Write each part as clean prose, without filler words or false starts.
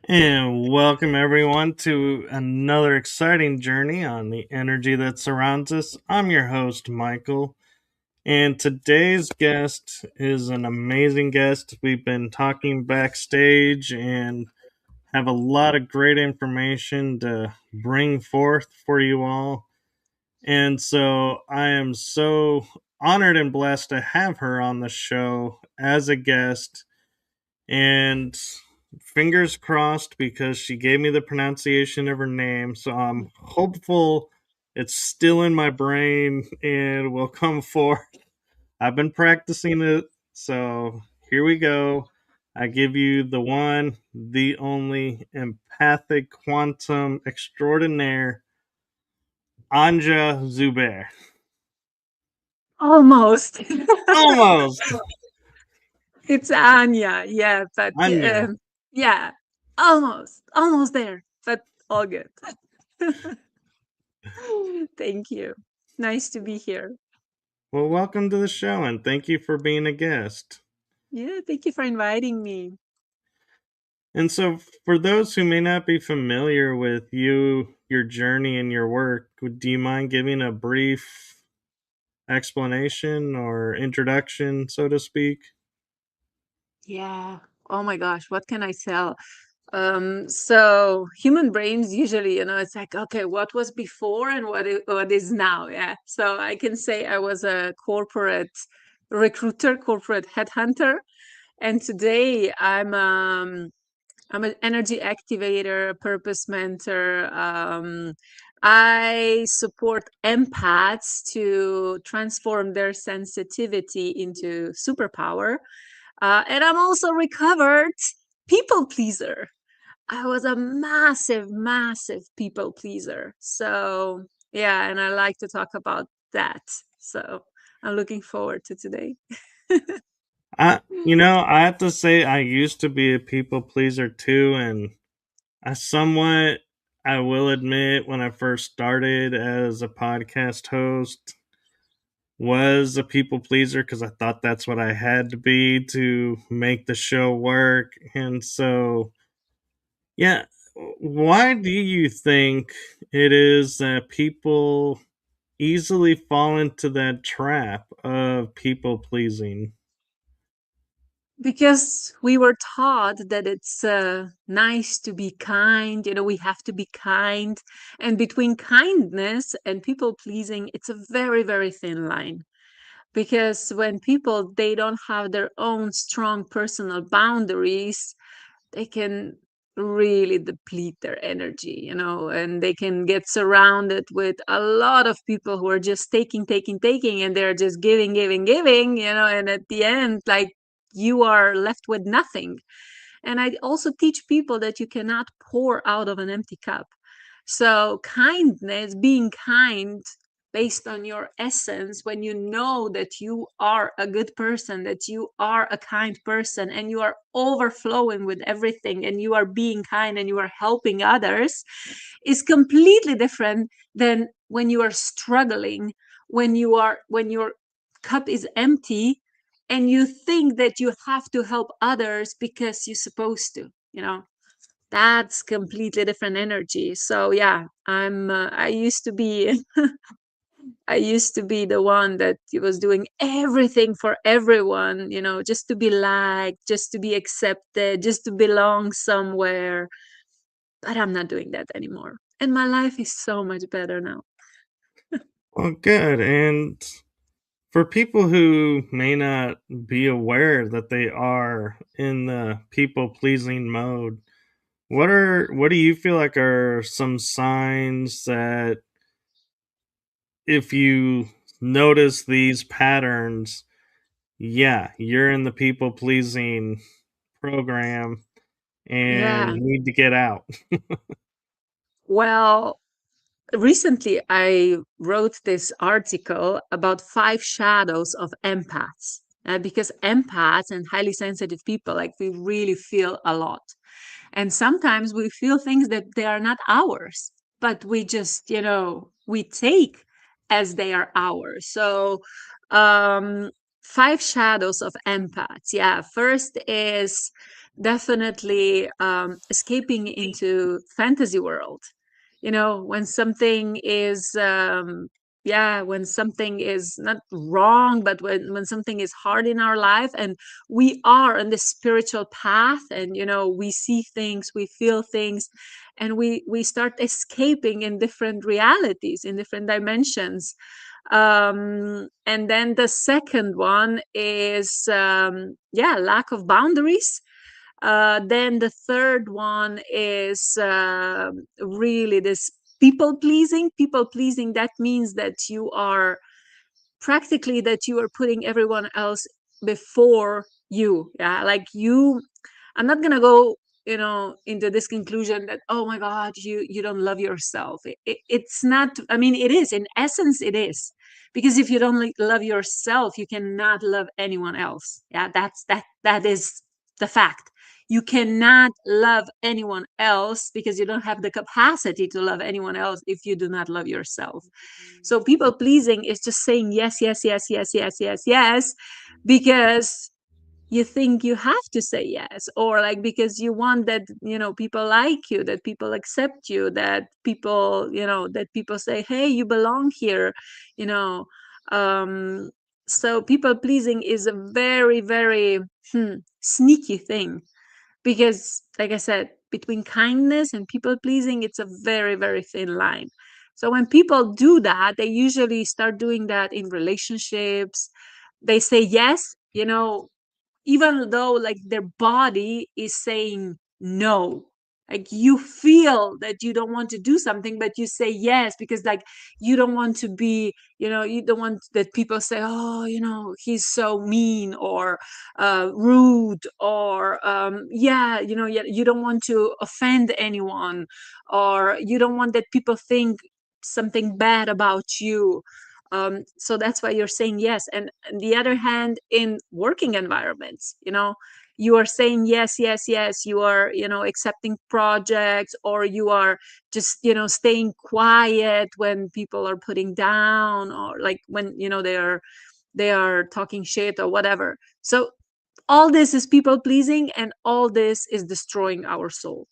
And welcome everyone to another exciting journey on the energy that surrounds us. I'm your host, Michael, and today's guest is an amazing guest. We've been talking backstage and have a lot of great information to bring forth for you all. And so I am so honored and blessed to have her on the show as a guest. And fingers crossed because she gave me the pronunciation of her name. So I'm hopeful it's still in my brain and will come forth. I've been practicing it. So here we go. I give you the one, the only empathic quantum extraordinaire, Anja Zubair. Almost. Almost. It's Anya, yeah, but Anja. yeah, almost there, but all good. Thank you. Nice to be here. Well, welcome to the show and thank you for being a guest. Yeah, thank you for inviting me. And so, for those who may not be familiar with you, your journey, and your work, do you mind giving a brief explanation or introduction, so to speak? Yeah. Oh my gosh, what can I tell? So human brains usually, it's like, okay, what was before and what is now? Yeah. So I can say I was a corporate recruiter, corporate headhunter, and today I'm an energy activator, a purpose mentor. I support empaths to transform their sensitivity into superpower. And I'm also recovered people pleaser. I was a massive people pleaser. So, yeah, and I like to talk about that. So, I'm looking forward to today. I have to say, I used to be a people pleaser too, and I somewhat, I will admit, when I first started as a podcast host, was a people pleaser because I thought that's what I had to be to make the show work. And so, yeah, why do you think it is that people easily fall into that trap of people pleasing? Because we were taught that it's nice to be kind, we have to be kind. And between kindness and people pleasing, it's a very, very thin line. Because when people they don't have their own strong personal boundaries, they can really deplete their energy, and they can get surrounded with a lot of people who are just taking, and they're just giving, and at the end, like, you are left with nothing. And I also teach people that you cannot pour out of an empty cup. So, kindness, being kind based on your essence, when you know that you are a good person, that you are a kind person, and you are overflowing with everything, and you are being kind and you are helping others, is completely different than when you are struggling, when your cup is empty and you think that you have to help others because you're supposed to, that's completely different energy. So yeah, I used to be I used to be the one that was doing everything for everyone, just to be liked, just to be accepted, just to belong somewhere. But I'm not doing that anymore, and my life is so much better now. Well, good. And for people who may not be aware that they are in the people pleasing mode, what do you feel like are some signs that if you notice these patterns, yeah, you're in the people pleasing program and Yeah. you need to get out? Well, recently I wrote this article about 5 shadows of empaths. Because empaths and highly sensitive people, like, we really feel a lot. And sometimes we feel things that they are not ours, but we just, we take as they are ours. So, um, 5 shadows of empaths. Yeah. First is definitely escaping into fantasy world. When something is yeah, when something is not wrong, but when something is hard in our life, and we are on the spiritual path, and we see things, we feel things, and we start escaping in different realities, in different dimensions. And then the second one is yeah, lack of boundaries. Then the third one is really this people pleasing. People pleasing, that means that you are practically, that you are putting everyone else before you. Yeah, like you, I'm not gonna go into this conclusion that, oh my god, you don't love yourself. It's not, I mean, it is, in essence it is, because if you don't love yourself, you cannot love anyone else. Yeah, that is the fact. You cannot love anyone else because you don't have the capacity to love anyone else if you do not love yourself. So people pleasing is just saying yes, yes, yes, yes, yes, yes, yes, because you think you have to say yes, or like because you want that people like you, that people accept you, that people say, hey, you belong here. you know um so people pleasing is a very, very sneaky thing, because like I said, between kindness and people pleasing, it's a very, very thin line. So when people do that, they usually start doing that in relationships. They say yes, even though like their body is saying no. Like you feel that you don't want to do something, but you say yes because like you don't want to be, you don't want that people say, oh, he's so mean, or rude, or yeah, yeah, you don't want to offend anyone, or you don't want that people think something bad about you. So that's why you're saying yes. And on the other hand, in working environments, you are saying yes, yes, yes. You are, accepting projects, or you are just, staying quiet when people are putting down, or like when, they are talking shit or whatever. So all this is people pleasing, and all this is destroying our soul.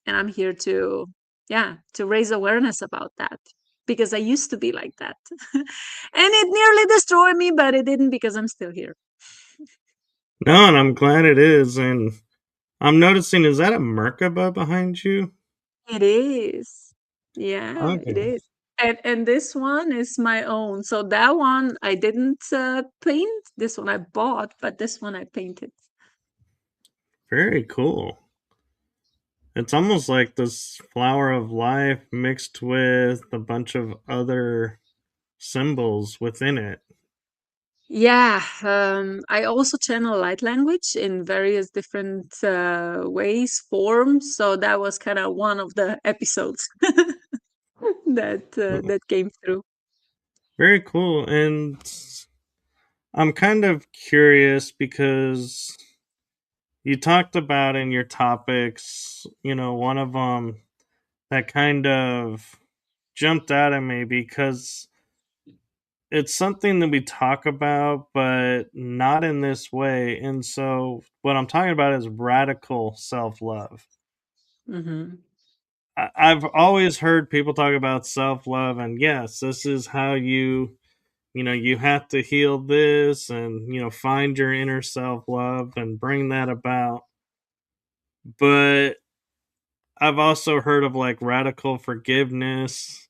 And I'm here to, yeah, to raise awareness about that, because I used to be like that. And it nearly destroyed me, but it didn't, because I'm still here. No, and I'm glad it is. And I'm noticing, is that a Merkaba behind you? It is. Yeah, it Okay, is. And this one is my own. So that one I didn't paint. This one I bought, but this one I painted. very cool. It's almost like this flower of life mixed with a bunch of other symbols within it. Yeah, I also channel light language in various different ways, forms. So that was kind of one of the episodes that came through. Very cool. And I'm kind of curious because you talked about in your topics, one of them that kind of jumped out at me because it's something that we talk about, but not in this way. And so, what I'm talking about is radical self love. Hmm. I've always heard people talk about self love, and yes, this is how you have to heal this and, find your inner self love and bring that about. But I've also heard of like radical forgiveness,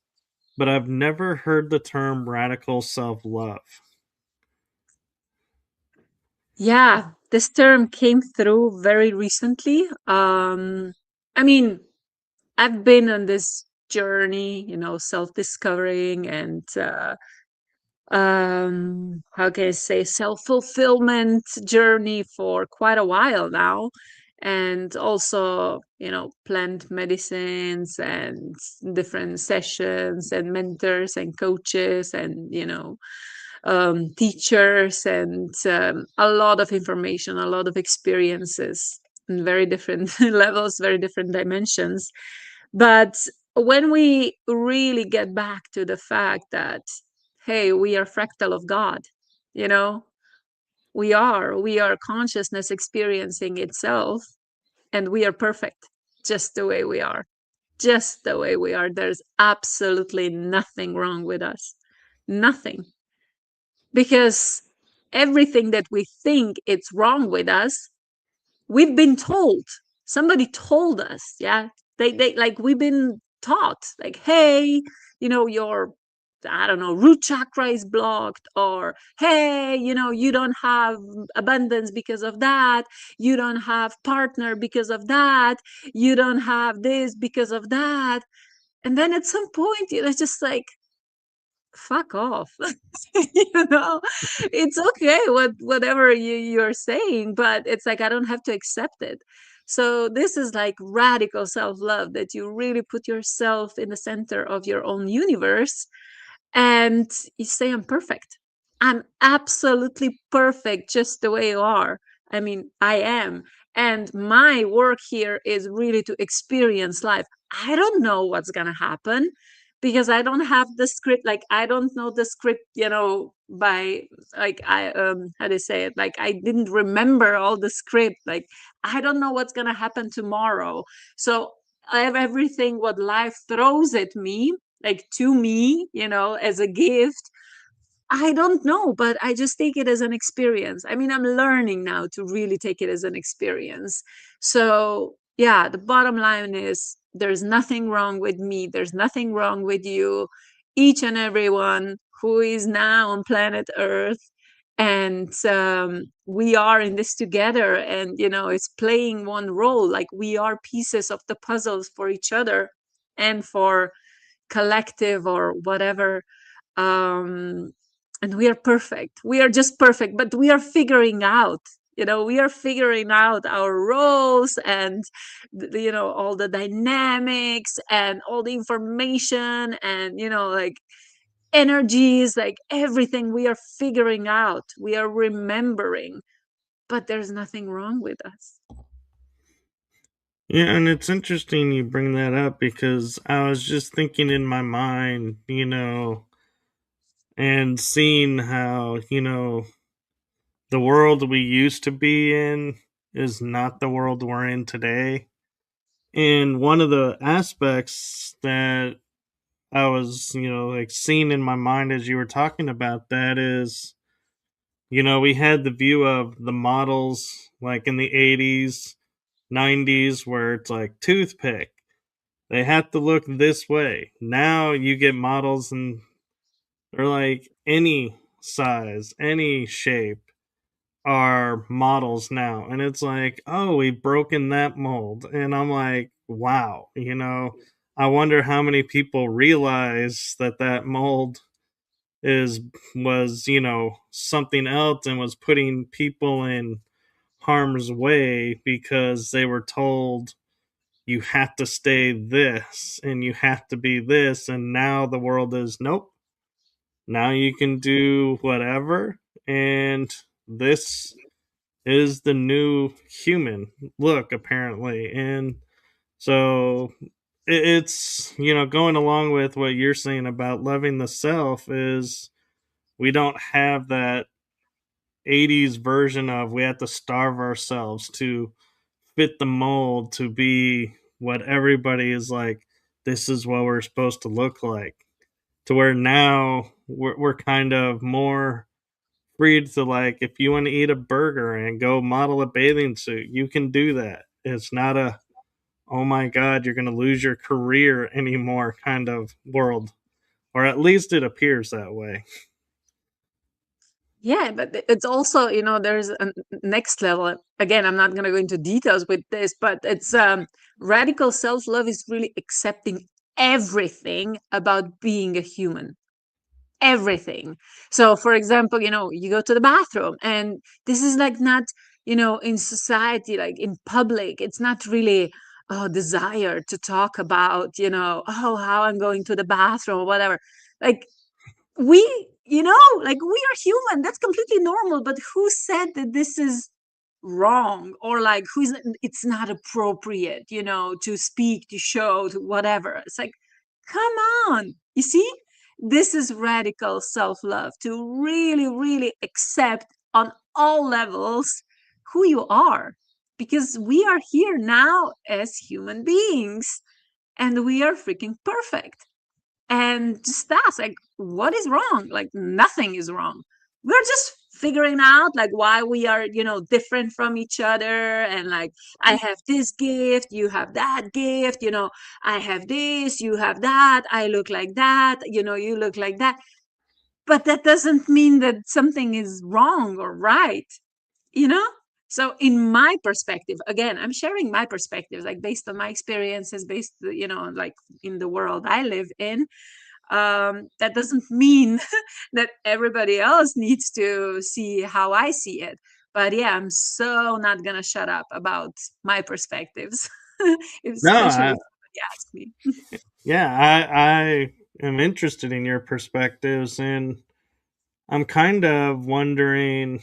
but I've never heard the term radical self love. Yeah, this term came through very recently. I mean, I've been on this journey, self-discovering and how can I say, self-fulfillment journey for quite a while now. And also, plant medicines and different sessions and mentors and coaches and teachers, and a lot of information, a lot of experiences in very different levels, very different dimensions. But when we really get back to the fact that, hey, we are fractal of God, you know, we are consciousness experiencing itself. and we are perfect just the way we are. Just the way we are. There's absolutely nothing wrong with us. Nothing. Because everything that we think it's wrong with us, we've been told. Somebody told us, yeah. They like we've been taught, like, hey, your, I don't know, root chakra is blocked, or hey, you don't have abundance because of that, you don't have partner because of that, you don't have this because of that. And then at some point, it's just like, fuck off. It's okay whatever you're saying, but it's like I don't have to accept it. So this is like radical self-love, that you really put yourself in the center of your own universe, and you say, I'm perfect. I'm absolutely perfect just the way you are. I mean, I am. And my work here is really to experience life. I don't know what's going to happen because I don't have the script. Like, I don't know the script, by, like, how do you say it? Like, I didn't remember all the script. Like, I don't know what's going to happen tomorrow. So I have everything what life throws at me, like to me, as a gift. I don't know, but I just take it as an experience. I mean, I'm learning now to really take it as an experience. So, yeah, the bottom line is there's nothing wrong with me. There's nothing wrong with you. Each and everyone who is now on planet Earth. And we are in this together, and, it's playing one role. Like, we are pieces of the puzzles for each other and for collective or whatever. um and we are perfect, we are just perfect, but we are figuring out, we are figuring out our roles, and all the dynamics and all the information, and like energies, like everything we are figuring out, we are remembering, but there's nothing wrong with us. Yeah, and it's interesting you bring that up because I was just thinking in my mind, and seeing how, the world we used to be in is not the world we're in today. And one of the aspects that I was, like seeing in my mind as you were talking about that is, we had the view of the models like in the 80s, 90s, where it's like toothpick. They have to look this way. Now you get models and they're like any size, any shape are models now. And it's like, oh, we've broken that mold. And I'm like, wow, I wonder how many people realize that that mold is was something else and was putting people in harm's way because they were told you have to stay this and you have to be this, and now the world is nope, now you can do whatever, and this is the new human look apparently. And so it's going along with what you're saying about loving the self is we don't have that 80s version of we have to starve ourselves to fit the mold to be what everybody is like, this is what we're supposed to look like, to where now we're kind of more free to, like, if you want to eat a burger and go model a bathing suit, you can do that. It's not a, oh my god, you're going to lose your career anymore kind of world, or at least it appears that way. Yeah, but it's also, there's a next level. Again, I'm not going to go into details with this, but it's radical self-love is really accepting everything about being a human. Everything. So, for example, you go to the bathroom, and this is like not, in society, like in public, it's not really desire to talk about, oh, how I'm going to the bathroom or whatever. Like, we like, we are human, that's completely normal, but who said that this is wrong, or like who's it's not appropriate, to speak, to show, to whatever? It's like, come on, you see, this is radical self-love, to really really accept on all levels who you are. because we are here now as human beings and we are freaking perfect. And just ask, like, what is wrong? Like, nothing is wrong. We're just figuring out like why we are, different from each other. And like, I have this gift, you have that gift, I have this, you have that, I look like that, you look like that. But that doesn't mean that something is wrong or right, you know? So in my perspective, again, I'm sharing my perspectives, like based on my experiences, based, like in the world I live in. That doesn't mean that everybody else needs to see how I see it. But yeah, I'm so not gonna shut up about my perspectives, No, especially if somebody asks me. yeah, I am interested in your perspectives, and I'm kind of wondering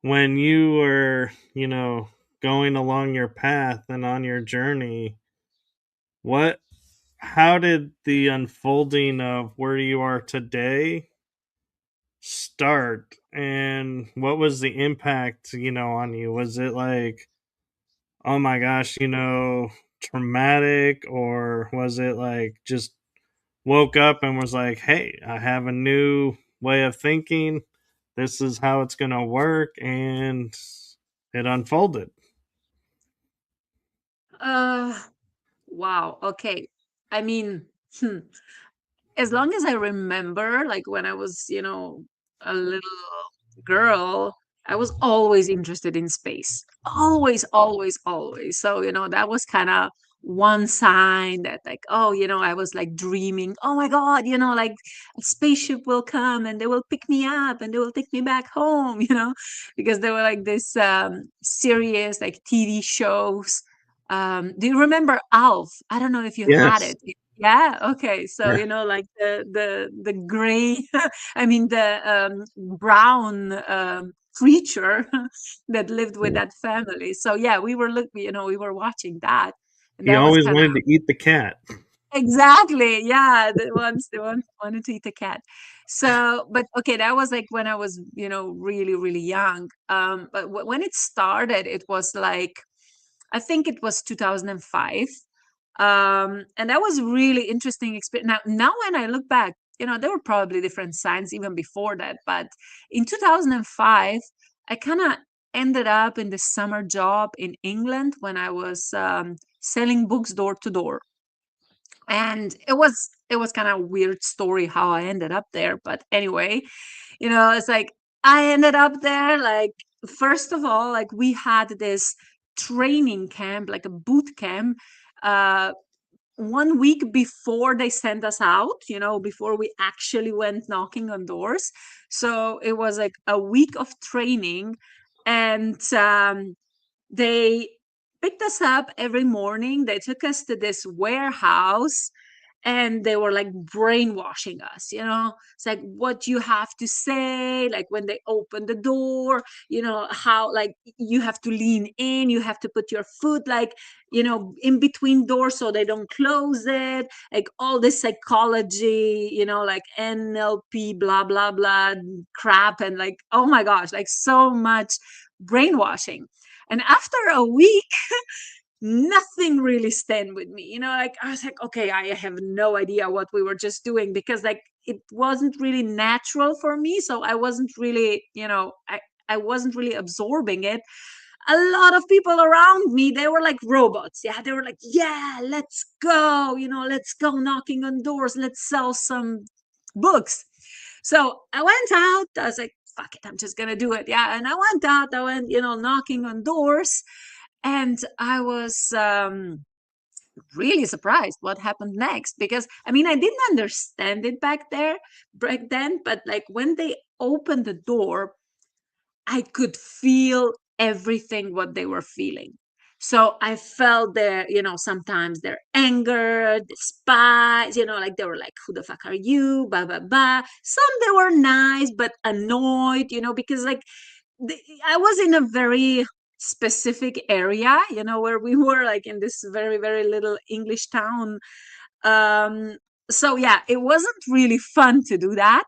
when you were, going along your path and on your journey, what, how did the unfolding of where you are today start, and what was the impact, on you? Was it like, oh my gosh, traumatic, or was it like just woke up and was like, hey, I have a new way of thinking. This is how it's going to work. And it unfolded. Uh, wow. Okay. I mean, as long as I remember, like when I was, a little girl, I was always interested in space. Always, always, always. So, that was kind of one sign that, like, oh, I was like dreaming, oh my God, like a spaceship will come and they will pick me up and they will take me back home, because there were like this serious, like TV shows. Do you remember Alf? I don't know if you had Yes. it. Yeah. Okay. So Yeah. like the gray, I mean the brown creature that lived with that family. So yeah, we were watching that, and He that was always kind of wanted to eat the cat. exactly, yeah. The one wanted to eat a cat. So, but okay, that was like when I was really really young. But when it started, it was like I think it was 2005. And that was really interesting experience. Now when I look back, there were probably different signs even before that. But in 2005, I kind of ended up in the summer job in England when I was selling books door to door. And it was kind of a weird story how I ended up there. But anyway, it's like I ended up there, like, first of all, like we had this training camp, like a boot camp, uh 1 week before they sent us out, before we actually went knocking on doors. So it was like a week of training. And they picked us up every morning. They took us to this warehouse and they were like brainwashing us. It's like what you have to say, like when they open the door, how like you have to lean in, you have to put your foot like in between doors so they don't close it, like all this psychology, like NLP blah blah blah crap. And like, oh my gosh, like so much brainwashing. And after a week, nothing really stand with me. Like I was like, okay, I have no idea what we were just doing, because like it wasn't really natural for me. So I wasn't really, I wasn't really absorbing it. A lot of people around me, they were like robots. Yeah, they were like, yeah, let's go, let's go knocking on doors, let's sell some books. So I went out. I was like, fuck it, I'm just gonna do it. Yeah, and I went out. I went, knocking on doors, and I was really surprised what happened next, because I mean I didn't understand it back then, but like when they opened the door, I could feel everything what they were feeling. So I felt their, sometimes their anger, despise, like they were like, who the fuck are you? Blah, blah, blah. Some they were nice, but annoyed, because like I was in a very specific area, where we were like in this very, very little English town. Um, so yeah, it wasn't really fun to do that.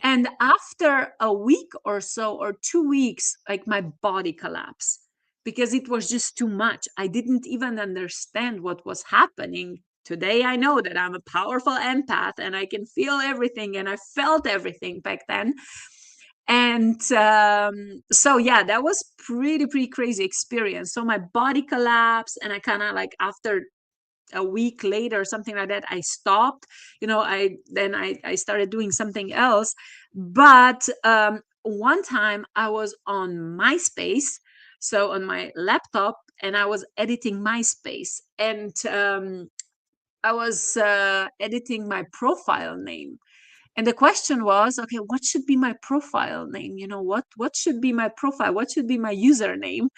And after a week or so, or 2 weeks, like my body collapsed. because it was just too much. I didn't even understand what was happening. Today I know that I'm a powerful empath and I can feel everything, and I felt everything back then. And so yeah, that was pretty crazy experience. So my body collapsed, and I kind of like, after a week later or something like that, I stopped. I started doing something else. But one time I was on MySpace, so on my laptop, and I was editing MySpace, and I was editing my profile name. And the question was, okay, what should be my profile name? What should be my profile? What should be my username?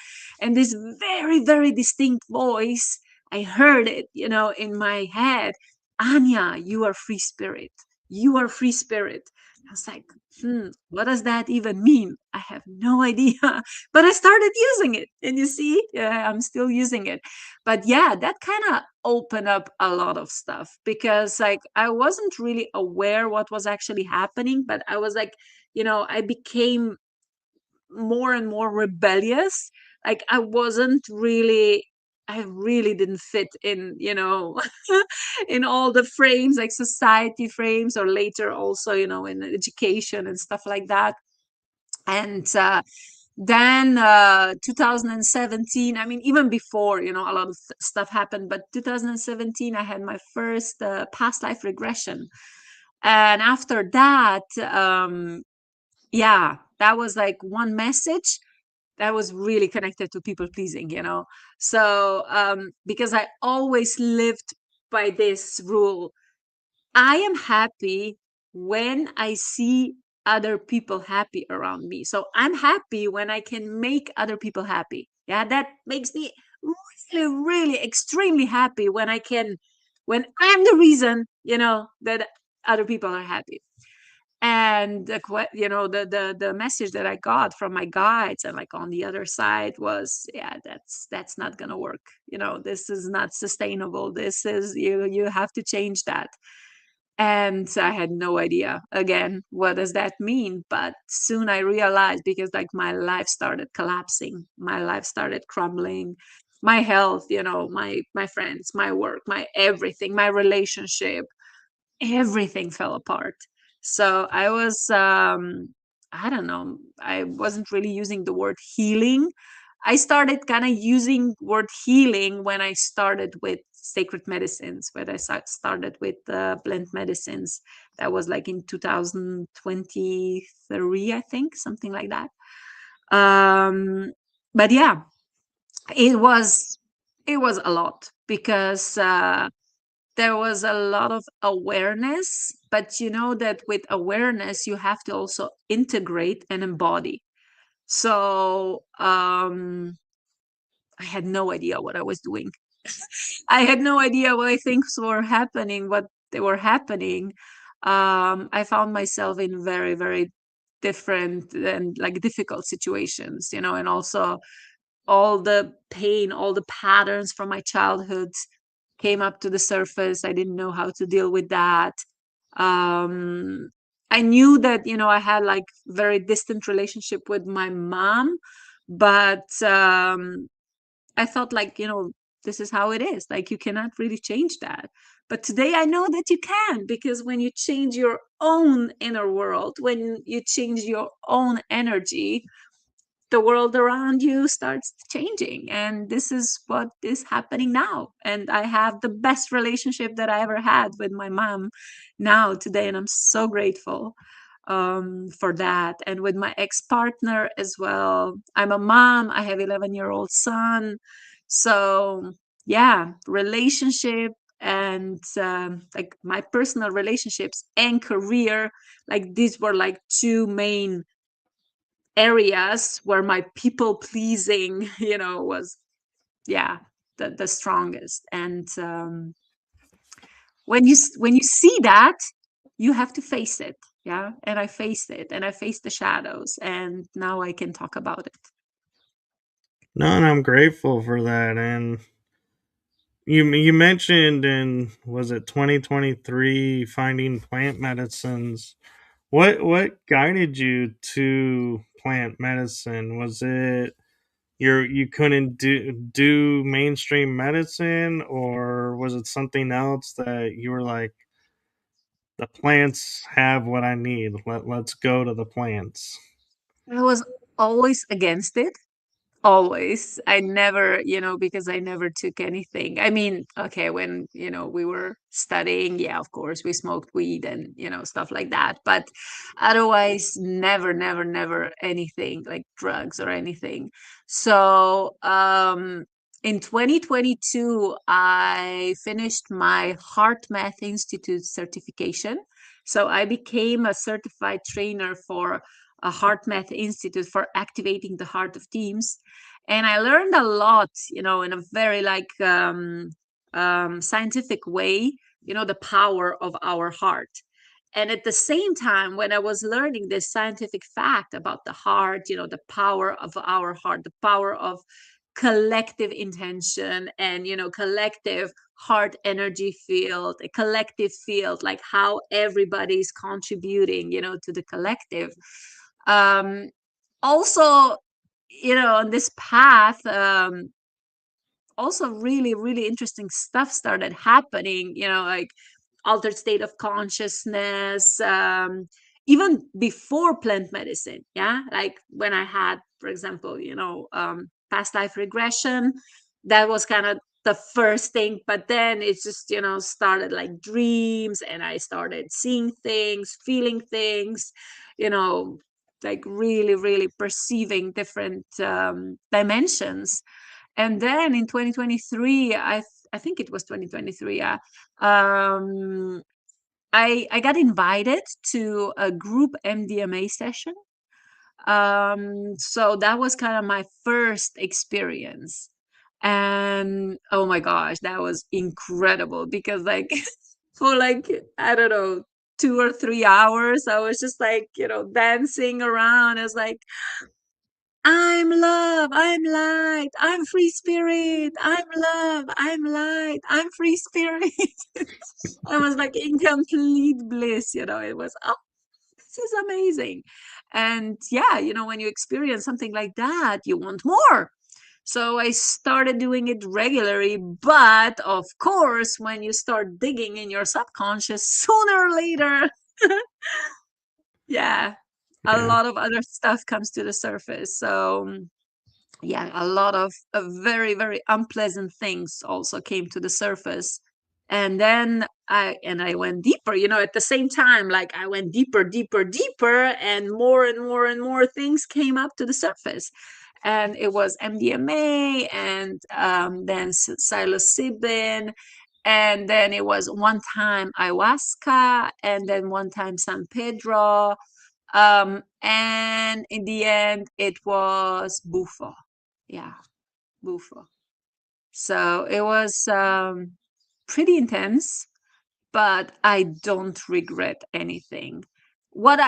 And this very distinct voice, I heard it, in my head. Anya, you are free spirit. You are free spirit. I was like, what does that even mean? I have no idea. But I started using it. And you see, yeah, I'm still using it. But yeah, that kind of opened up a lot of stuff, because like I wasn't really aware what was actually happening, but I was like, I became more and more rebellious. Like I really didn't fit in, in all the frames, like society frames, or later also, in education and stuff like that. And then 2017, I mean, even before, a lot of stuff happened, but 2017 I had my first past life regression. And after that, yeah, that was like one message that was really connected to people pleasing, so because I always lived by this rule: I am happy when I see other people happy around me. So I'm happy when I can make other people happy. Yeah, that makes me really extremely happy when when I'm the reason, that other people are happy. And the message that I got from my guides, and like on the other side, was, yeah, that's not gonna work. This is not sustainable. This is, you have to change that. And I had no idea, again, what does that mean. But soon I realized, because like my life started collapsing, my life started crumbling, my health, my friends, my work, my everything, my relationship, everything fell apart. So I was, I don't know, I wasn't really using the word healing. I started kind of using word healing when I started with sacred medicines, when I started with plant medicines. That was like in 2023, I think, something like that. um but yeah, it was it was a lot, because there was a lot of awareness. But you know that with awareness you have to also integrate and embody. So I had no idea what I was doing. I had no idea why things were happening, what they were happening. I found myself in very different and like difficult situations, and also all the pain, all the patterns from my childhood came up to the surface. I didn't know how to deal with that. Um, I knew that, I had like very distant relationship with my mom, but I thought like, this is how it is. Like you cannot really change that. But today I know that you can, because when you change your own inner world, when you change your own energy, the world around you starts changing. And this is what is happening now. And I have the best relationship that I ever had with my mom now today, and I'm so grateful for that. And with my ex-partner as well, I'm a mom, I have 11-year-old son. So yeah, relationship and like my personal relationships and career, like these were like two main areas where my people pleasing, was, yeah, the strongest. And when you see that, you have to face it. Yeah, and I faced it, and I faced the shadows, and now I can talk about it. No, and I'm grateful for that. And you mentioned in, was it 2023, finding plant medicines. What guided you to plant medicine? Was it you couldn't do mainstream medicine, or was it something else that you were like, the plants have what I need. Let's go to the plants. I was always against it. Always. I never, because I never took anything. I mean, okay, when, we were studying, yeah, of course, we smoked weed and, stuff like that. But otherwise, never, never, never anything like drugs or anything. So, in 2022, I finished my Heart Math Institute certification. So I became a certified trainer for a Heart Math Institute for activating the heart of teams. And I learned a lot, in a very like scientific way, the power of our heart. And at the same time, when I was learning this scientific fact about the heart, the power of our heart, the power of collective intention and, collective heart energy field, a collective field, like how everybody's contributing, to the collective. Um, Also, on this path, also really, really interesting stuff started happening, like altered state of consciousness, even before plant medicine. Yeah. Like when I had, for example, past life regression, that was kind of the first thing. But then it's just, started like dreams, and I started seeing things, feeling things, you know, like really, really perceiving different dimensions. And then in 2023, I think it was 2023, yeah, I got invited to a group MDMA session. So that was kind of my first experience. And oh my gosh, that was incredible because like for like, I don't know, 2 or 3 hours, I was just like, dancing around. I was like, I'm love, I'm light, I'm free spirit, I'm love, I'm light, I'm free spirit. I was like in complete bliss, it was, oh, this is amazing. And yeah, when you experience something like that, you want more. So I started doing it regularly. But of course, when you start digging in your subconscious, sooner or later, yeah, a Yeah. lot of other stuff comes to the surface. So yeah, a lot of very, very unpleasant things also came to the surface. And then I went deeper, at the same time, like I went deeper, deeper, deeper, and more and more things came up to the surface. And it was MDMA, and then psilocybin, and then it was one time ayahuasca, and then one time San Pedro, and in the end it was bufo. Yeah, bufo. So it was pretty intense, but I don't regret anything. Not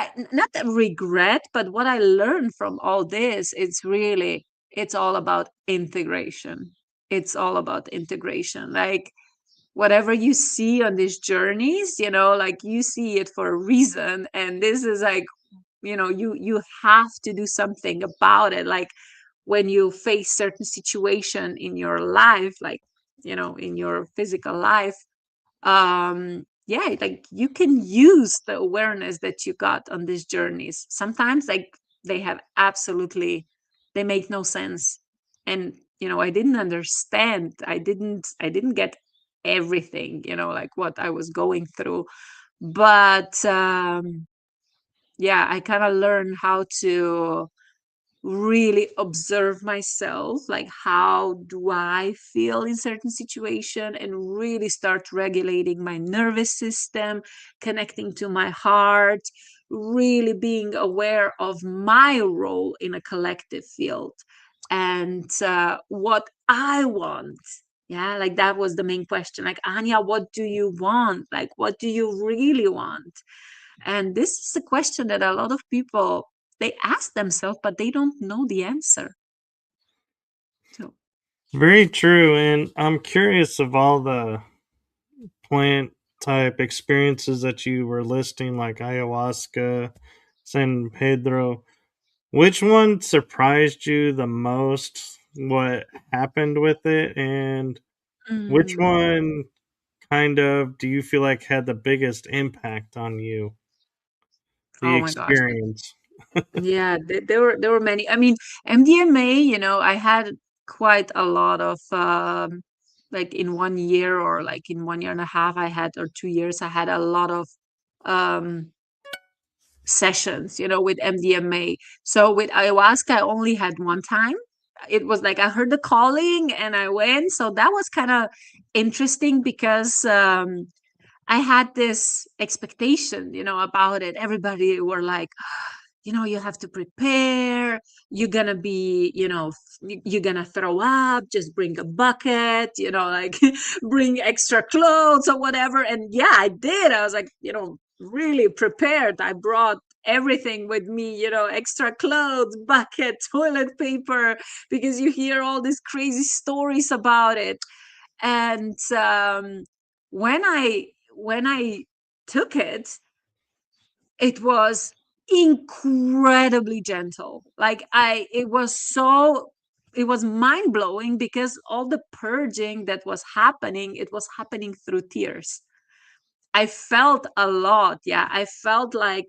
that regret, but what I learned from all this, it's all about integration. It's all about integration. Like whatever you see on these journeys, like you see it for a reason. And this is like, you have to do something about it. Like when you face certain situation in your life, like, in your physical life, yeah, like you can use the awareness that you got on these journeys. Sometimes like they make no sense. And I didn't understand. I didn't get everything, like what I was going through. But yeah, I kind of learned how to really observe myself, like how do I feel in certain situation, and really start regulating my nervous system, connecting to my heart, really being aware of my role in a collective field, and what I want. Yeah, like that was the main question, like, Anya, what do you want? Like, what do you really want? And this is a question that a lot of people, they ask themselves, but they don't know the answer. So Very true. And I'm curious of all the plant type experiences that you were listing, like ayahuasca, San Pedro. Which one surprised you the most? what happened with it, and which Mhm. one kind of do you feel like had the biggest impact on you, the Oh my gosh. experience? Yeah, there were many. I mean, MDMA, I had quite a lot of like in 1 year, or like in 1 year and a half, I had, or 2 years, I had a lot of um sessions, with MDMA. So with ayahuasca, I only had one time. It was like I heard the calling and I went. So that was kind of interesting because I had this expectation, about it. Everybody were like, you have to prepare. You're gonna be, you're gonna throw up. Just bring a bucket, like bring extra clothes or whatever. And yeah, I did. I was like, really prepared. I brought everything with me, extra clothes, bucket, toilet paper, because you hear all these crazy stories about it. And when I took it, it was incredibly gentle. Like it was mind blowing, because all the purging that was happening, it was happening through tears. I felt a lot. Yeah, I felt like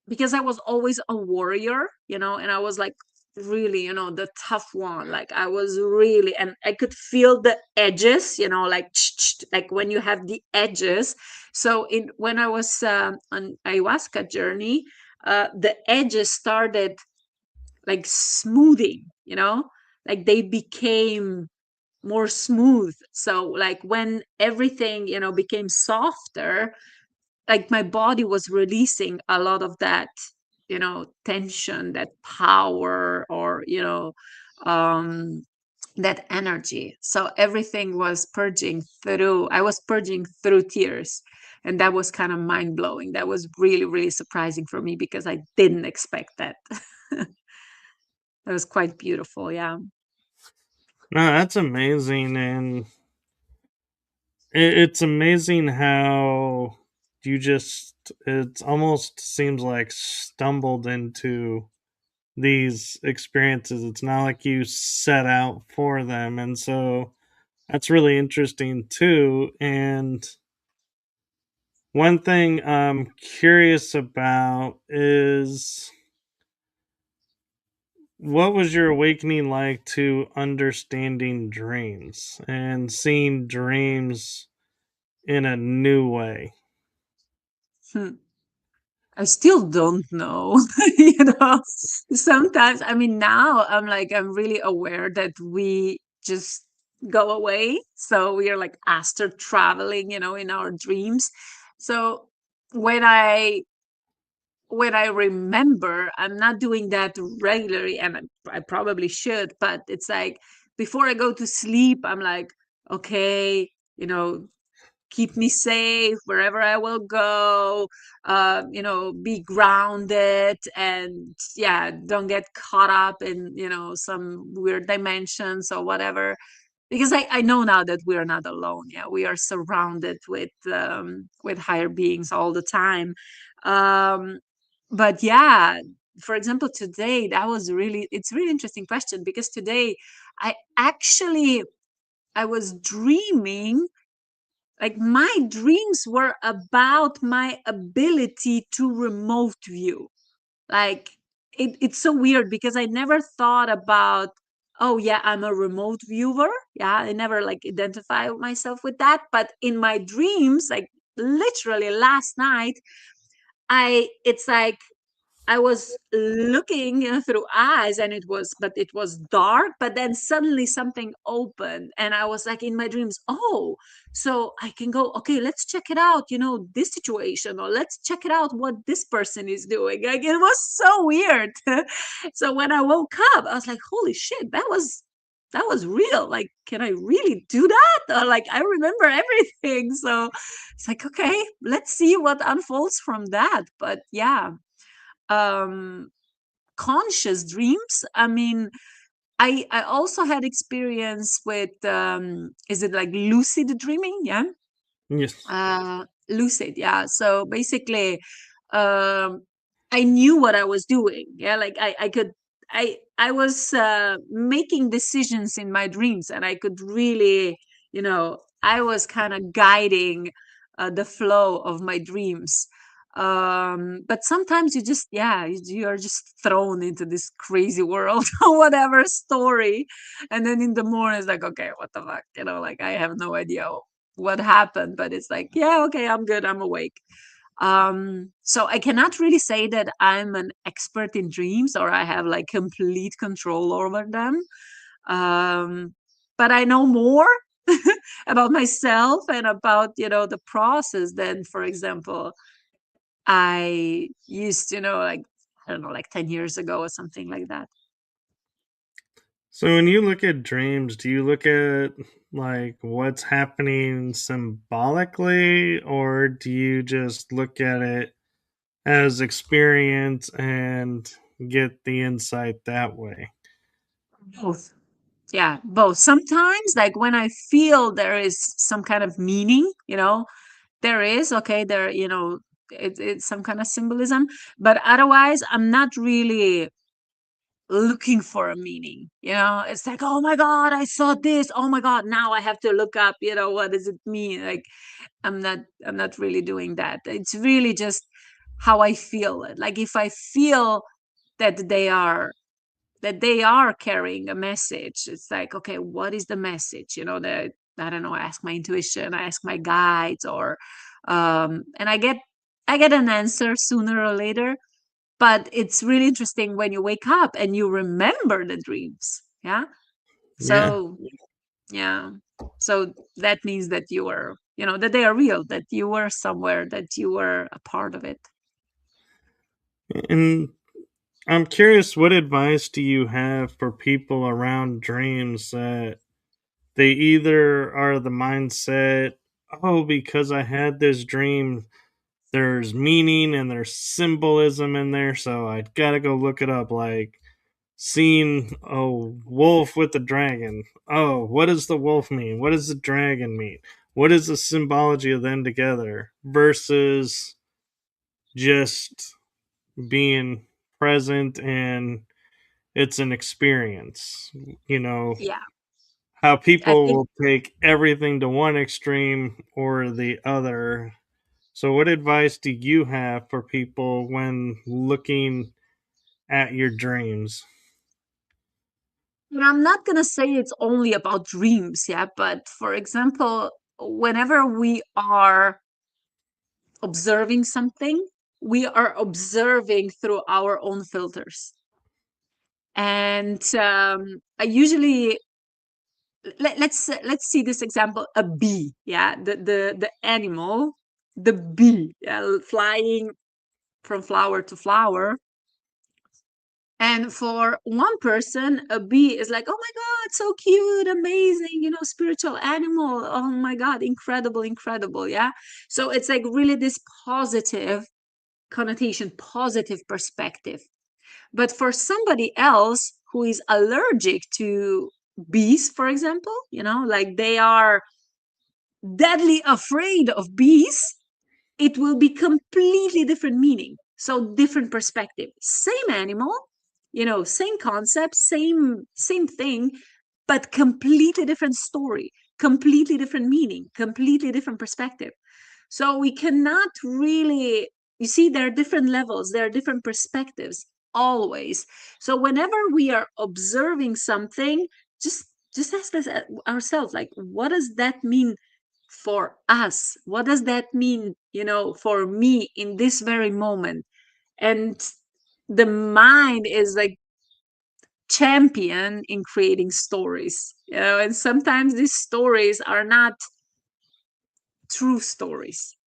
because I was always a warrior, and I was like really, the tough one. Like I was really, and I could feel the edges, like like when you have the edges. So in when I was on ayahuasca journey, the edges started like smoothing, like they became more smooth. So like when everything, became softer, like my body was releasing a lot of that, tension, that power, or um that energy. So everything was purging through I was purging through tears. And that was kind of mind blowing. That was really, really surprising for me, because I didn't expect that. That was quite beautiful. Yeah. No, that's amazing, and it's amazing how you just it almost seems like stumbled into these experiences. It's not like you set out for them, and so that's really interesting too. And one thing I'm curious about is what was your awakening like to understanding dreams and seeing dreams in a new way? Hmm. I still don't know. Sometimes, I mean, now I'm really aware that we just go away. So we are like astral traveling, in our dreams. So when I when I remember, I'm not doing that regularly, and I probably should, but it's like before I go to sleep, I'm like, okay, keep me safe wherever I will go. Be grounded, and yeah, don't get caught up in, some weird dimensions or whatever. Because I know now that we are not alone. Yeah, we are surrounded with higher beings all the time. Um, but yeah, for example, today, it's a really interesting question, because today I actually I was dreaming. Like my dreams were about my ability to remote view. Like it's so weird, because I never thought about, oh yeah, I'm a remote viewer. Yeah, I never like identify myself with that. But in my dreams, like literally last night, it's like I was looking, through eyes, and it was dark, but then suddenly something opened, and I was like in my dreams, oh, so I can go, okay, let's check it out, this situation, or let's check it out what this person is doing. Like it was so weird. So when I woke up, I was like, holy shit, that was real. Like, can I really do that? Or like, I remember everything. So it's like, okay, let's see what unfolds from that. But yeah, um conscious dreams, I mean, I also had experience with, is it like lucid dreaming? Yeah. Yes. Lucid, yeah. So basically, um I knew what I was doing. Yeah, like I could I was making decisions in my dreams, and I could really, I was kind of guiding the flow of my dreams. But sometimes you just, yeah, you are just thrown into this crazy world or whatever story, and then in the morning it's like, okay, what the fuck, like I have no idea what happened, but it's like, yeah, okay, I'm good, I'm awake. So I cannot really say that I'm an expert in dreams or I have like complete control over them. um, but I know more about myself and about, the process than, for example, I used to know, like, I don't know, like 10 years ago or something like that. So when you look at dreams, do you look at like what's happening symbolically, or do you just look at it as experience and get the insight that way? Both. Yeah, both. Sometimes, like when I feel there is some kind of meaning, there is, okay, there, it's some kind of symbolism, but otherwise I'm not really looking for a meaning. It's like, oh my god, I saw this, oh my god, now I have to look up, what does it mean. Like, I'm not really doing that. It's really just how I feel it. Like, if I feel that they are carrying a message, it's like, okay, what is the message, that, I don't know, I ask my intuition, I ask my guides, or and I get an answer sooner or later. But it's really interesting when you wake up and you remember the dreams. Yeah. Yeah. So, yeah. So that means that you were, that they are real, that you were somewhere, that you were a part of it. And I'm curious, what advice do you have for people around dreams that they either are the mindset, oh, because I had this dream, there's meaning and there's symbolism in there, so I gotta go look it up. Like seeing a wolf with a dragon. Oh, what does the wolf mean? What does the dragon mean? What is the symbology of them together? Versus just being present and it's an experience. You know, Yeah. how I people think will take everything to one extreme or the other. So, what advice do you have for people when looking at your dreams? And I'm not going to say it's only about dreams, yeah, but for example, whenever we are observing something, we are observing through our own filters. And I usually, let's see this example, a bee, yeah, the animal, the bee, yeah, flying from flower to flower. And for one person, a bee is like, oh my God, so cute, amazing, spiritual animal. Oh my God, incredible, incredible. Yeah. So it's like really this positive connotation, positive perspective. But for somebody else who is allergic to bees, for example, like they are deadly afraid of bees, it will be completely different meaning. So different perspective, same animal, same concept, same thing, but completely different story, completely different meaning, completely different perspective. So we cannot really, you see, there are different levels, there are different perspectives always. So whenever we are observing something, just ask us ourselves, like, what does that mean for us? What does that mean, for me in this very moment? And the mind is like champion in creating stories, and sometimes these stories are not true stories,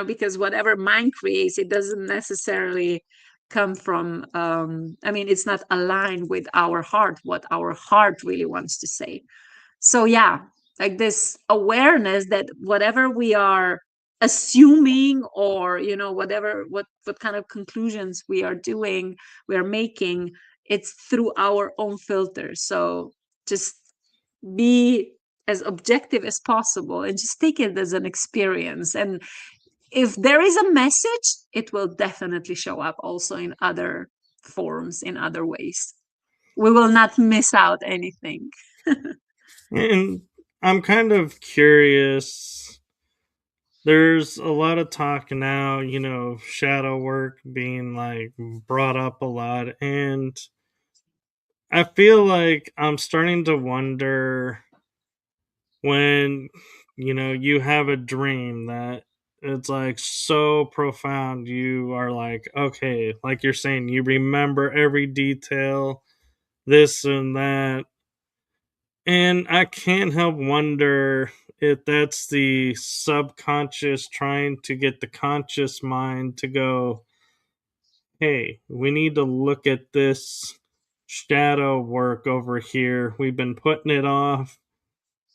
because whatever mind creates, it doesn't necessarily come from, I mean, it's not aligned with our heart, what our heart really wants to say. So yeah, like this awareness that whatever we are assuming, or whatever, what kind of conclusions we are doing, we are making, it's through our own filters. So just be as objective as possible and just take it as an experience. And if there is a message, it will definitely show up also in other forms, in other ways. We will not miss out anything. And I'm kind of curious. There's a lot of talk now, shadow work being like brought up a lot. And I feel like I'm starting to wonder when, you have a dream that it's like so profound. You are like, okay, like you're saying, you remember every detail, this and that. And I can't help wonder if that's the subconscious trying to get the conscious mind to go, hey, we need to look at this shadow work over here. We've been putting it off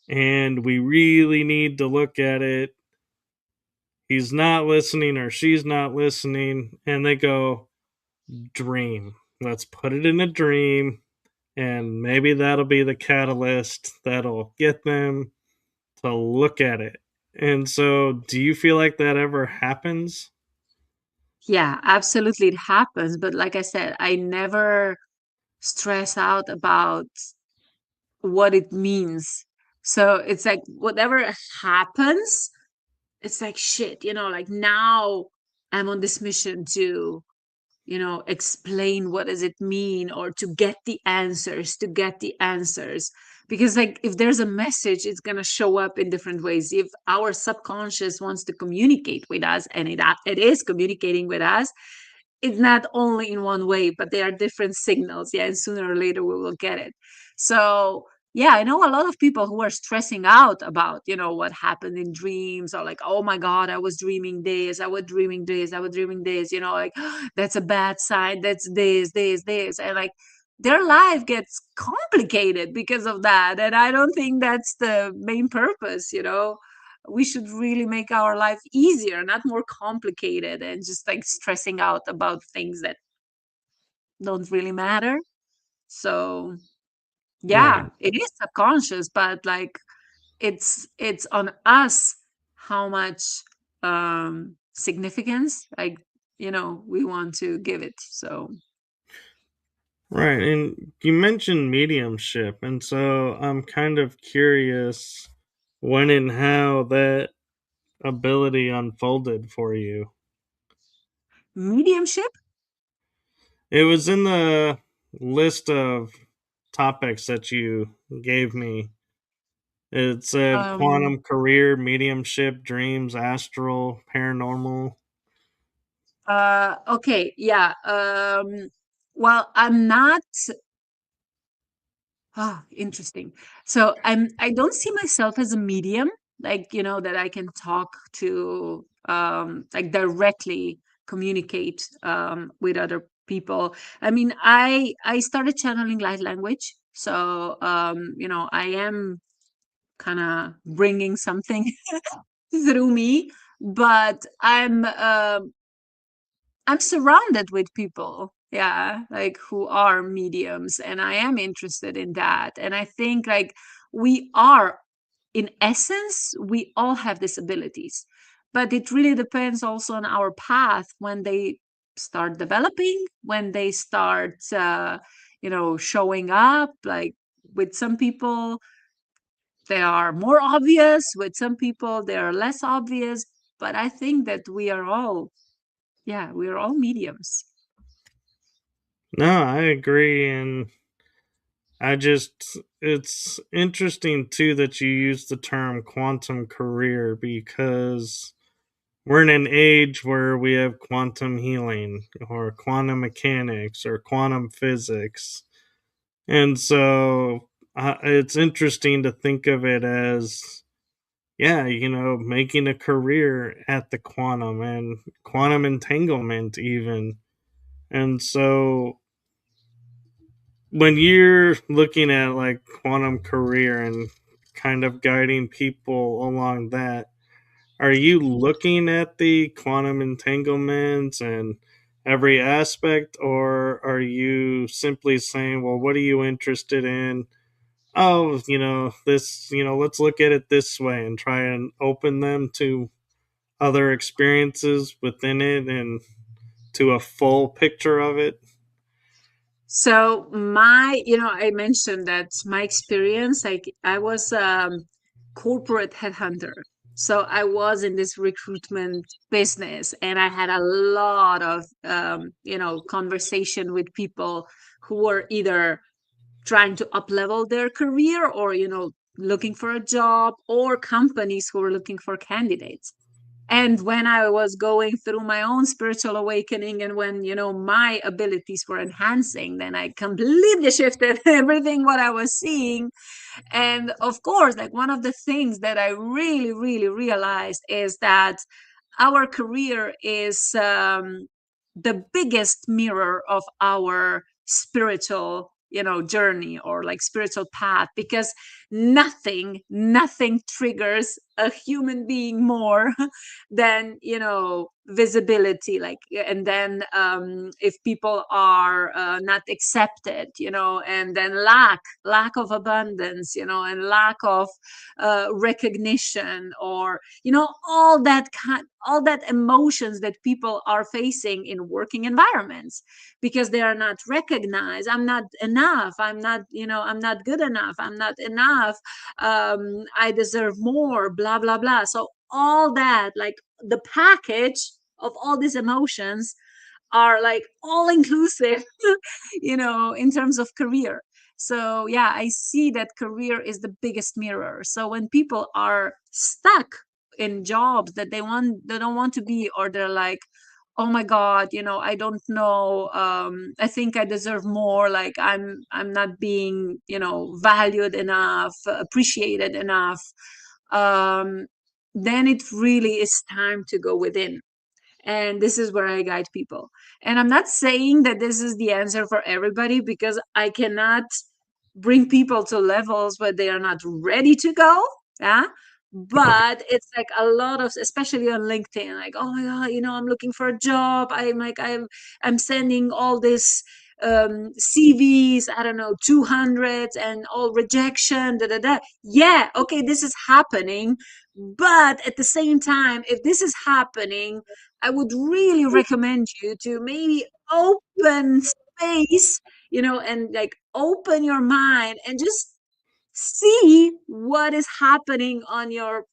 and we really need to look at it. He's not listening or she's not listening. And they go, dream. Let's put it in a dream. And maybe that'll be the catalyst that'll get them to look at it. And so, do you feel like that ever happens? Yeah, absolutely, it happens. But like I said, I never stress out about what it means. So it's like whatever happens, it's like shit, like now I'm on this mission to, explain what does it mean, or to get the answers. Because like if there's a message, it's going to show up in different ways. If our subconscious wants to communicate with us, and it is communicating with us, it's not only in one way, but there are different signals. Yeah, and sooner or later we will get it. So yeah, I know a lot of people who are stressing out about, what happened in dreams, or like, oh my God, I was dreaming this, I was dreaming this, I was dreaming this, like, that's a bad sign, that's this. And like their life gets complicated because of that. And I don't think that's the main purpose. We should really make our life easier, not more complicated and just like stressing out about things that don't really matter. So yeah, Right. it is subconscious, but like it's on us how much significance, like, we want to give it. So Right. And you mentioned mediumship. And so I'm kind of curious when and how that ability unfolded for you. mediumship. It was in the list of topics that you gave me. It said um quantum career, mediumship, dreams, astral, paranormal. okay, yeah. Well, I'm not. Ah, interesting. So I don't see myself as a medium, like, that I can talk to, like directly communicate with other people. I mean, I started channeling light language. So I am kind of bringing something through me, but I'm surrounded with people, yeah, like who are mediums, and I am interested in that. And I think like we are, in essence, we all have disabilities, but it really depends also on our path when they start developing, when they start, showing up. Like with some people, they are more obvious. With some people, they are less obvious. But I think that we are all, yeah, we are all mediums. No, I agree. And it's interesting too that you use the term quantum career because we're in an age where we have quantum healing or quantum mechanics or quantum physics. And so it's interesting to think of it as, yeah, making a career at the quantum and quantum entanglement, even. And so when you're looking at like quantum career and kind of guiding people along that, are you looking at the quantum entanglements and every aspect, or are you simply saying, well, what are you interested in? Oh, this, let's look at it this way and try and open them to other experiences within it and to a full picture of it? So my, I mentioned that my experience, like I was corporate headhunter. So I was in this recruitment business, and I had a lot of, conversation with people who were either trying to up level their career, or, looking for a job, or companies who were looking for candidates. And when I was going through my own spiritual awakening, and when, my abilities were enhancing, then I completely shifted everything what I was seeing. And of course, like one of the things that I really, really realized is that our career is the biggest mirror of our spiritual, journey, or like spiritual path, because nothing triggers a human being more than, visibility, like, and then if people are not accepted, and then lack of abundance, and lack of recognition, or, all that emotions that people are facing in working environments, because they are not recognized. I'm not enough, I'm not good enough, I'm not enough, I deserve more, blah blah blah. So all that, like the package of all these emotions, are like all inclusive, in terms of career. So yeah, I see that career is the biggest mirror. So when people are stuck in jobs that they don't want to be, or they're like, oh my god, I don't know, I think I deserve more, like I'm not being, valued enough, appreciated enough, um then it really is time to go within. And this is where I guide people. And I'm not saying that this is the answer for everybody, because I cannot bring people to levels where they are not ready to go. Yeah. But it's like a lot of, especially on LinkedIn, like, oh my God, I'm looking for a job. I'm sending all this CVs, I don't know, 200, and all rejection, da da da. Yeah, okay, this is happening. But at the same time, if this is happening, I would really recommend you to maybe open space, and like open your mind, and just see what is happening on your,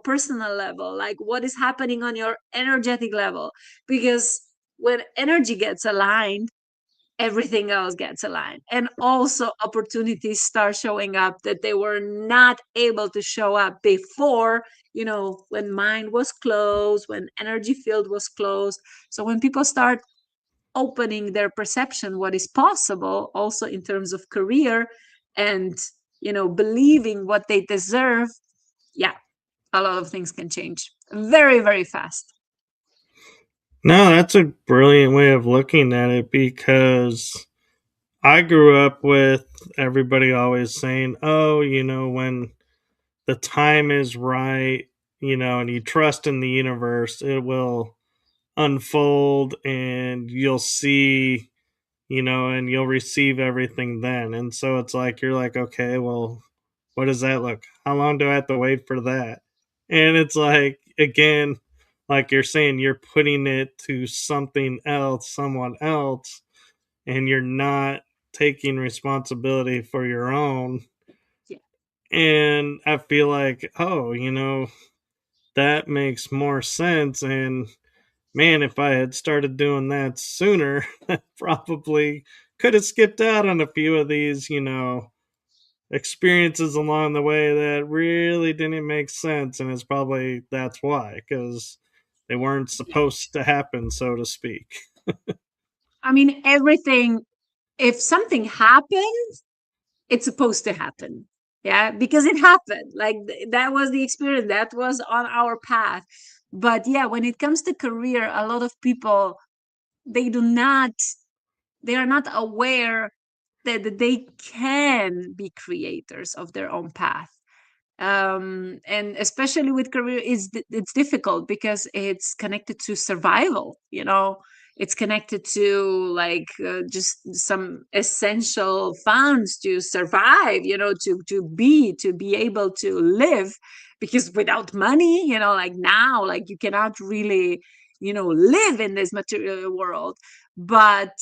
personal level, like what is happening on your energetic level. Because when energy gets aligned, everything else gets aligned, and also opportunities start showing up that they were not able to show up before, when mind was closed, when energy field was closed. So when people start opening their perception what is possible, also in terms of career, and, believing what they deserve, yeah, a lot of things can change very, very fast. No, that's a brilliant way of looking at it, because I grew up with everybody always saying, oh, when the time is right, and you trust in the universe, it will unfold and you'll see, and you'll receive everything then. And so it's like, you're like, okay, well, what does that look? How long do I have to wait for that? And it's like, again, like you're saying, you're putting it to something else, someone else, and you're not taking responsibility for your own. Yeah. And I feel like, oh, that makes more sense. And man, if I had started doing that sooner, I probably could have skipped out on a few of these, experiences along the way that really didn't make sense. And it's probably that's why, because they weren't supposed to happen, so to speak. I mean, everything, if something happens, it's supposed to happen. Yeah, because it happened. Like that was the experience, that was on our path. But yeah, when it comes to career, a lot of people, they do not, they are not aware that they can be creators of their own path. And especially with career, it's difficult because it's connected to survival, it's connected to like just some essential funds to survive, to be able to live. Because without money, like now, like you cannot really, live in this material world. But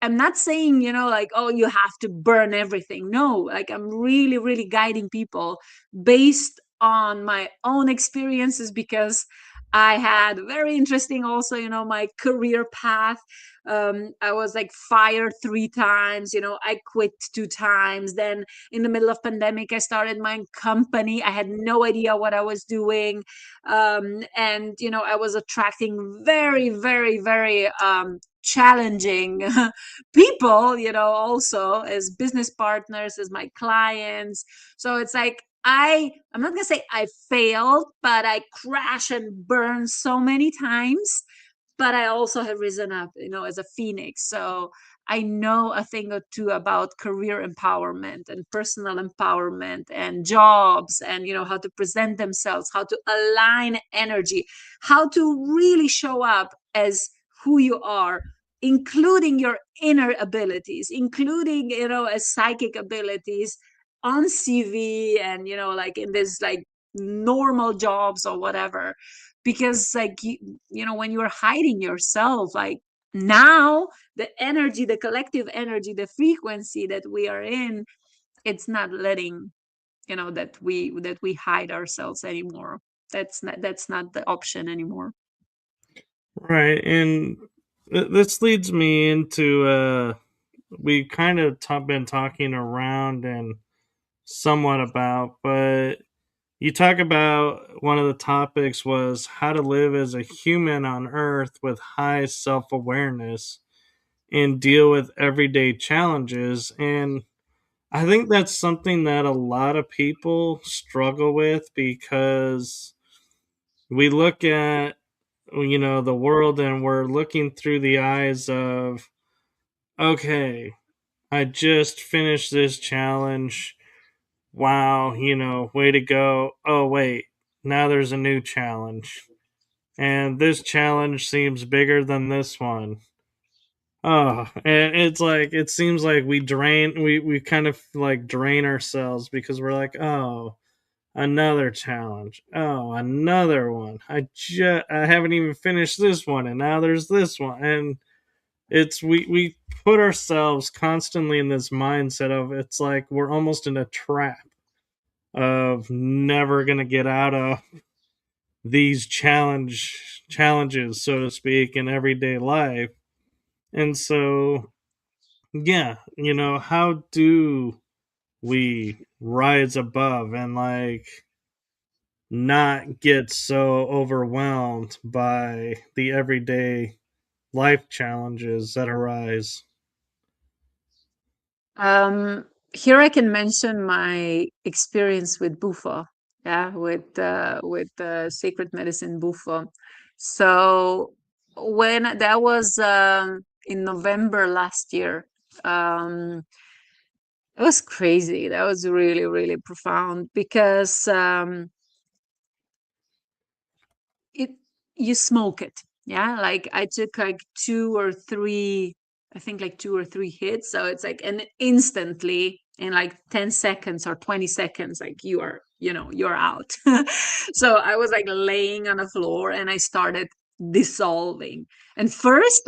I'm not saying, like, oh, you have to burn everything. No, like I'm really, really guiding people based on my own experiences, because I had very interesting also, my career path. I was like fired 3 times, I quit 2 times. Then in the middle of pandemic, I started my company. I had no idea what I was doing. And, I was attracting very, very, very challenging people, also as business partners, as my clients. So it's like, I'm not gonna say I failed, but I crash and burn so many times. But I also have risen up, as a phoenix. So I know a thing or two about career empowerment and personal empowerment and jobs, and how to present themselves, how to align energy, how to really show up as who you are, including your inner abilities, including, as psychic abilities on CV, and like in this like normal jobs or whatever. Because like when you're hiding yourself, like now the energy, the collective energy, the frequency that we are in, it's not letting that we hide ourselves anymore. That's not the option anymore. Right, and this leads me into we kind of been talking around and somewhat about, but you talk about one of the topics was how to live as a human on earth with high self-awareness and deal with everyday challenges. And I think that's something that a lot of people struggle with because we look at the world and we're looking through the eyes of, okay, I just finished this challenge. Wow, way to go. Oh wait, now there's a new challenge. And this challenge seems bigger than this one. Oh, and it's like it seems like we kind of like drain ourselves because we're like, oh, another challenge. Oh, another one. I haven't even finished this one, and now there's this one. And it's we put ourselves constantly in this mindset of it's like we're almost in a trap of never gonna get out of these challenges, so to speak, in everyday life. And so, yeah, how do we rise above and like not get so overwhelmed by the everyday life challenges that arise? Um, Here I can mention my experience with Bufo, yeah, with sacred medicine Bufo. So when that was in November last year, um, it was crazy. That was really, really profound, because it you smoke it, yeah. Like I took like 2 or 3, I think like 2 or 3 hits. So it's like, and instantly in like 10 seconds or 20 seconds, like you're out. So I was like laying on the floor and I started dissolving. And first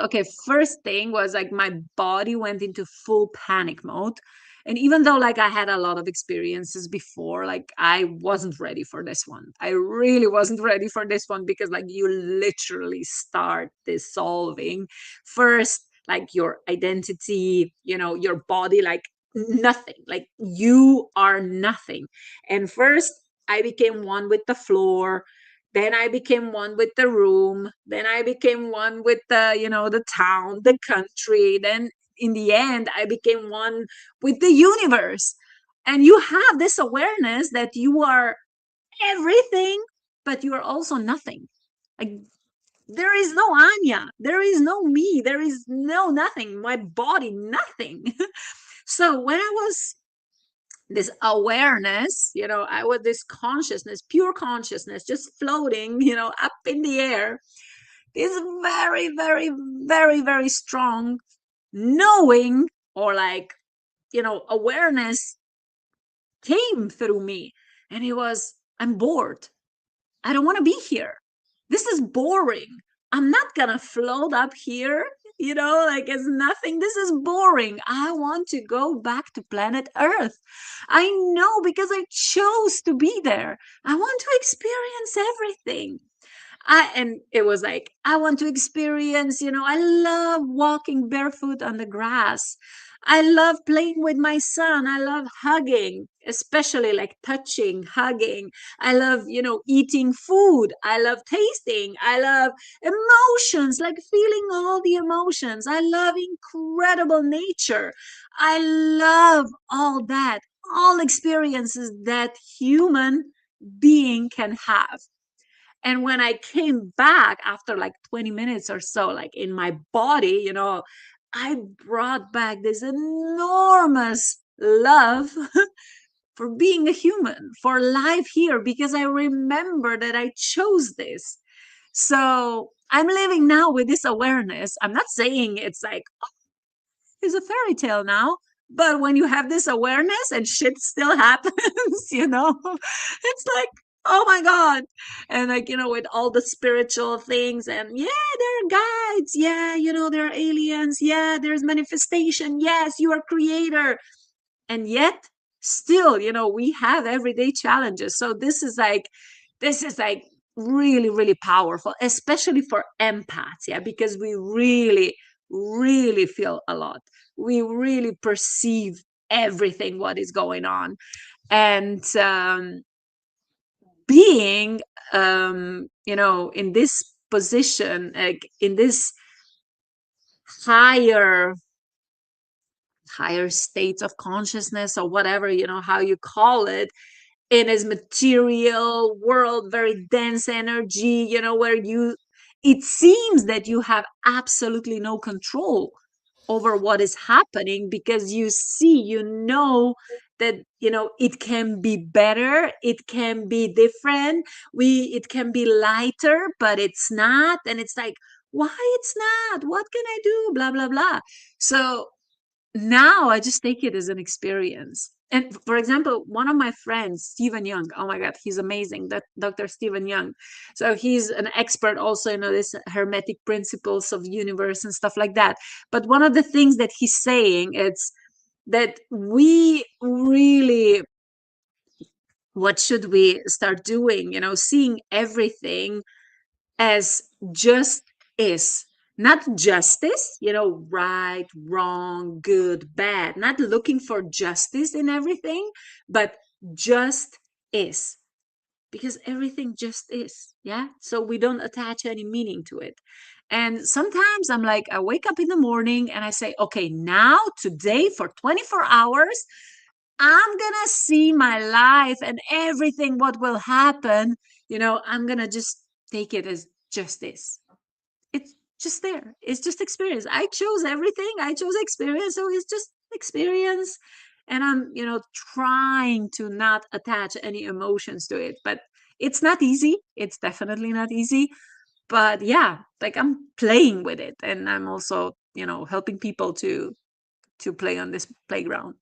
thing was like my body went into full panic mode. And even though like I had a lot of experiences before, like I wasn't ready for this one. I really wasn't ready for this one, because like you literally start dissolving first, like your identity, your body, like nothing, like you are nothing. And first I became one with the floor, then I became one with the room, then I became one with the town, the country, then in the end I became one with the universe. And you have this awareness that you are everything, but you are also nothing. Like there is no Anya, there is no me, there is no nothing, my body, nothing. So when I was this awareness, I was this consciousness, pure consciousness, just floating, up in the air, this very, very, very, very strong knowing, or like, awareness came through me. And it was, I'm bored. I don't want to be here. This is boring. I'm not gonna float up here, like it's nothing. This is boring. I want to go back to planet Earth. I know, because I chose to be there. I want to experience everything. And it was like, I want to experience, I love walking barefoot on the grass. I love playing with my son. I love hugging, especially like touching, hugging. I love, eating food. I love tasting. I love emotions, like feeling all the emotions. I love incredible nature. I love all that, all experiences that human being can have. And when I came back after like 20 minutes or so, like in my body, I brought back this enormous love for being a human, for life here, because I remember that I chose this. So I'm living now with this awareness. I'm not saying it's like, it's a fairy tale now. But when you have this awareness and shit still happens, it's like, oh my God. And like, with all the spiritual things, and yeah, there are guides. Yeah, there are aliens. Yeah, there's manifestation. Yes, you are creator. And yet, still, we have everyday challenges. So this is like really, really powerful, especially for empaths. Yeah, because we really, really feel a lot. We really perceive everything what is going on. And being in this position, like in this higher higher states of consciousness, or whatever, how you call it, in his material world, very dense energy, where it seems that you have absolutely no control over what is happening, because you see, that it can be better, it can be different, it can be lighter, but it's not. And it's like, why it's not? What can I do? Blah blah blah. So now I just take it as an experience. And for example, one of my friends, Stephen Young, oh my God, he's amazing. That Dr. Stephen Young. So he's an expert also in this hermetic principles of universe and stuff like that. But one of the things that he's saying is that we really, what should we start doing? Seeing everything as just is, not justice, right, wrong, good, bad, not looking for justice in everything, but just is, because everything just is. Yeah, so we don't attach any meaning to it. And sometimes I'm like, I wake up in the morning and I say, okay, now today for 24 hours I'm gonna see my life and everything what will happen. I'm gonna just take it as just this. It's just there. It's just experience. I chose everything. I chose experience. So it's just experience. And I'm, trying to not attach any emotions to it. But it's not easy. It's definitely not easy. But yeah, like I'm playing with it. And I'm also, helping people to play on this playground.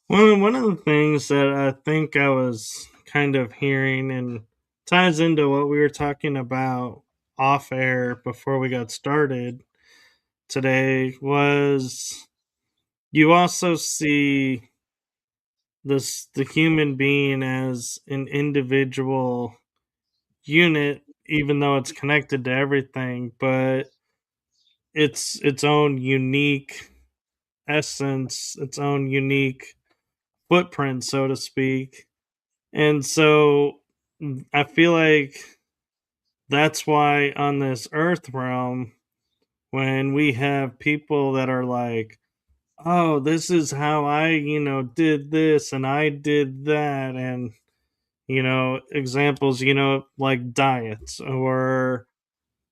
One of the things that I think I was kind of hearing and ties into what we were talking about off air before we got started today was you also see the human being as an individual unit, even though it's connected to everything, but it's its own unique essence, its own unique footprint, so to speak. And so I feel like that's why on this earth realm, when we have people that are like, oh, this is how I, did this and I did that, and, examples, like diets or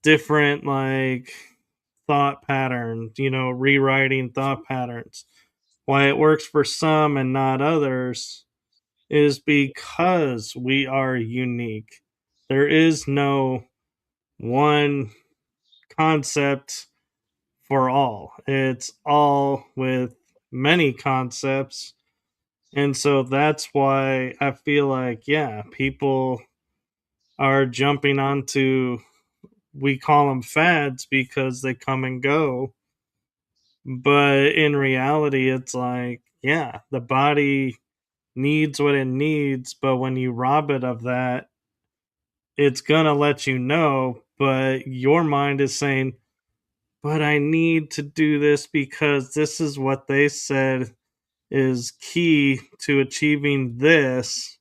different, like, thought patterns, rewriting thought patterns. Why it works for some and not others is because we are unique. There is no one concept for all. It's all with many concepts. And so that's why I feel like, yeah, people are jumping onto we call them fads because they come and go. But in reality, it's like, yeah, the body needs what it needs, but when you rob it of that, it's gonna let you know, but your mind is saying, but I need to do this because this is what they said is key to achieving this.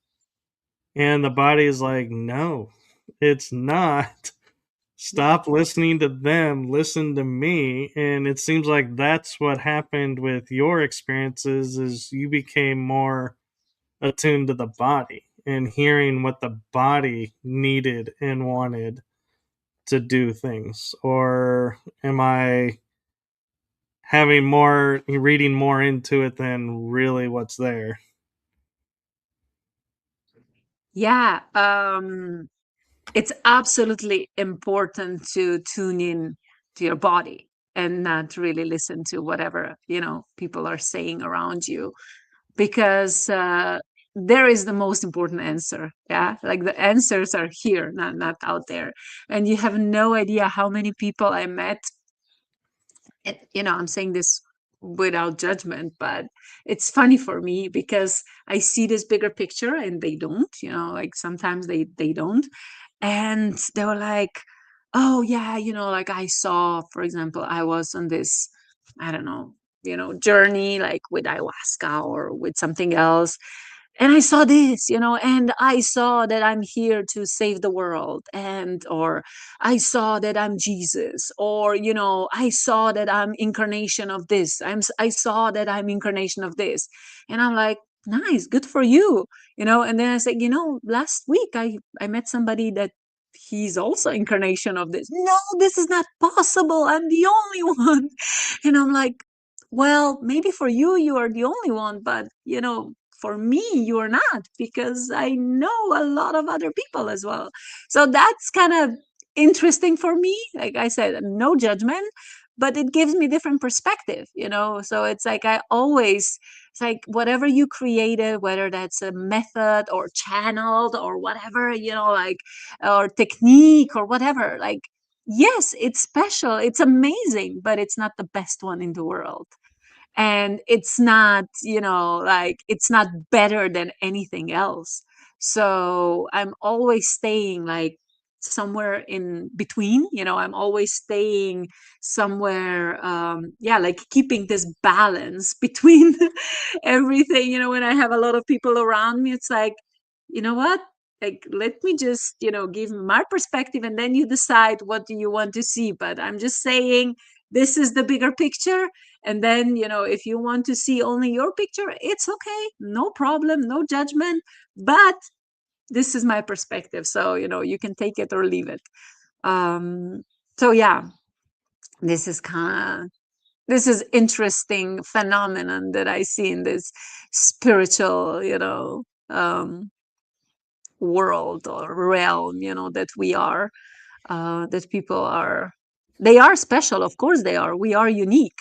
And the body is like, no, it's not. Stop listening to them, listen to me. And it seems like that's what happened with your experiences is you became more attuned to the body and hearing what the body needed and wanted to do things. Or am I having more reading more into it than really what's there? Yeah, it's absolutely important to tune in to your body and not really listen to whatever, people are saying around you, because there is the most important answer. Yeah, like the answers are here, not out there. And you have no idea how many people I met, and I'm saying this without judgment, but it's funny for me because I see this bigger picture and they don't, like sometimes they don't. And they were like, oh yeah, like I saw, for example, I was on this, I don't know, journey, like with ayahuasca or with something else, and I saw this, and I saw that I'm here to save the world, and or I saw that I'm Jesus, or I saw that I'm incarnation of this, I saw that I'm incarnation of this. And I'm like, nice, good for you. And then I said, last week I met somebody that he's also incarnation of this. No, this is not possible, I'm the only one. And I'm like, well, maybe for you, you are the only one, but for me, you are not, because I know a lot of other people as well. So that's kind of interesting for me. Like I said, no judgment, but it gives me different perspective, So it's like it's like whatever you created, whether that's a method or channeled or whatever, like, or technique or whatever, like, yes, it's special, it's amazing, but it's not the best one in the world. And it's not, like, it's not better than anything else. So I'm always staying like somewhere in between, I'm always staying somewhere, yeah, like keeping this balance between everything. When I have a lot of people around me, it's like, what, like, let me just, give my perspective, and then you decide what do you want to see. But I'm just saying, this is the bigger picture. And then, if you want to see only your picture, it's okay, no problem, no judgment. But this is my perspective, so you can take it or leave it. um so yeah, this is kind of, this is interesting phenomenon that I see in this spiritual, world or realm, that we are, that people are, they are special, of course they are, we are unique,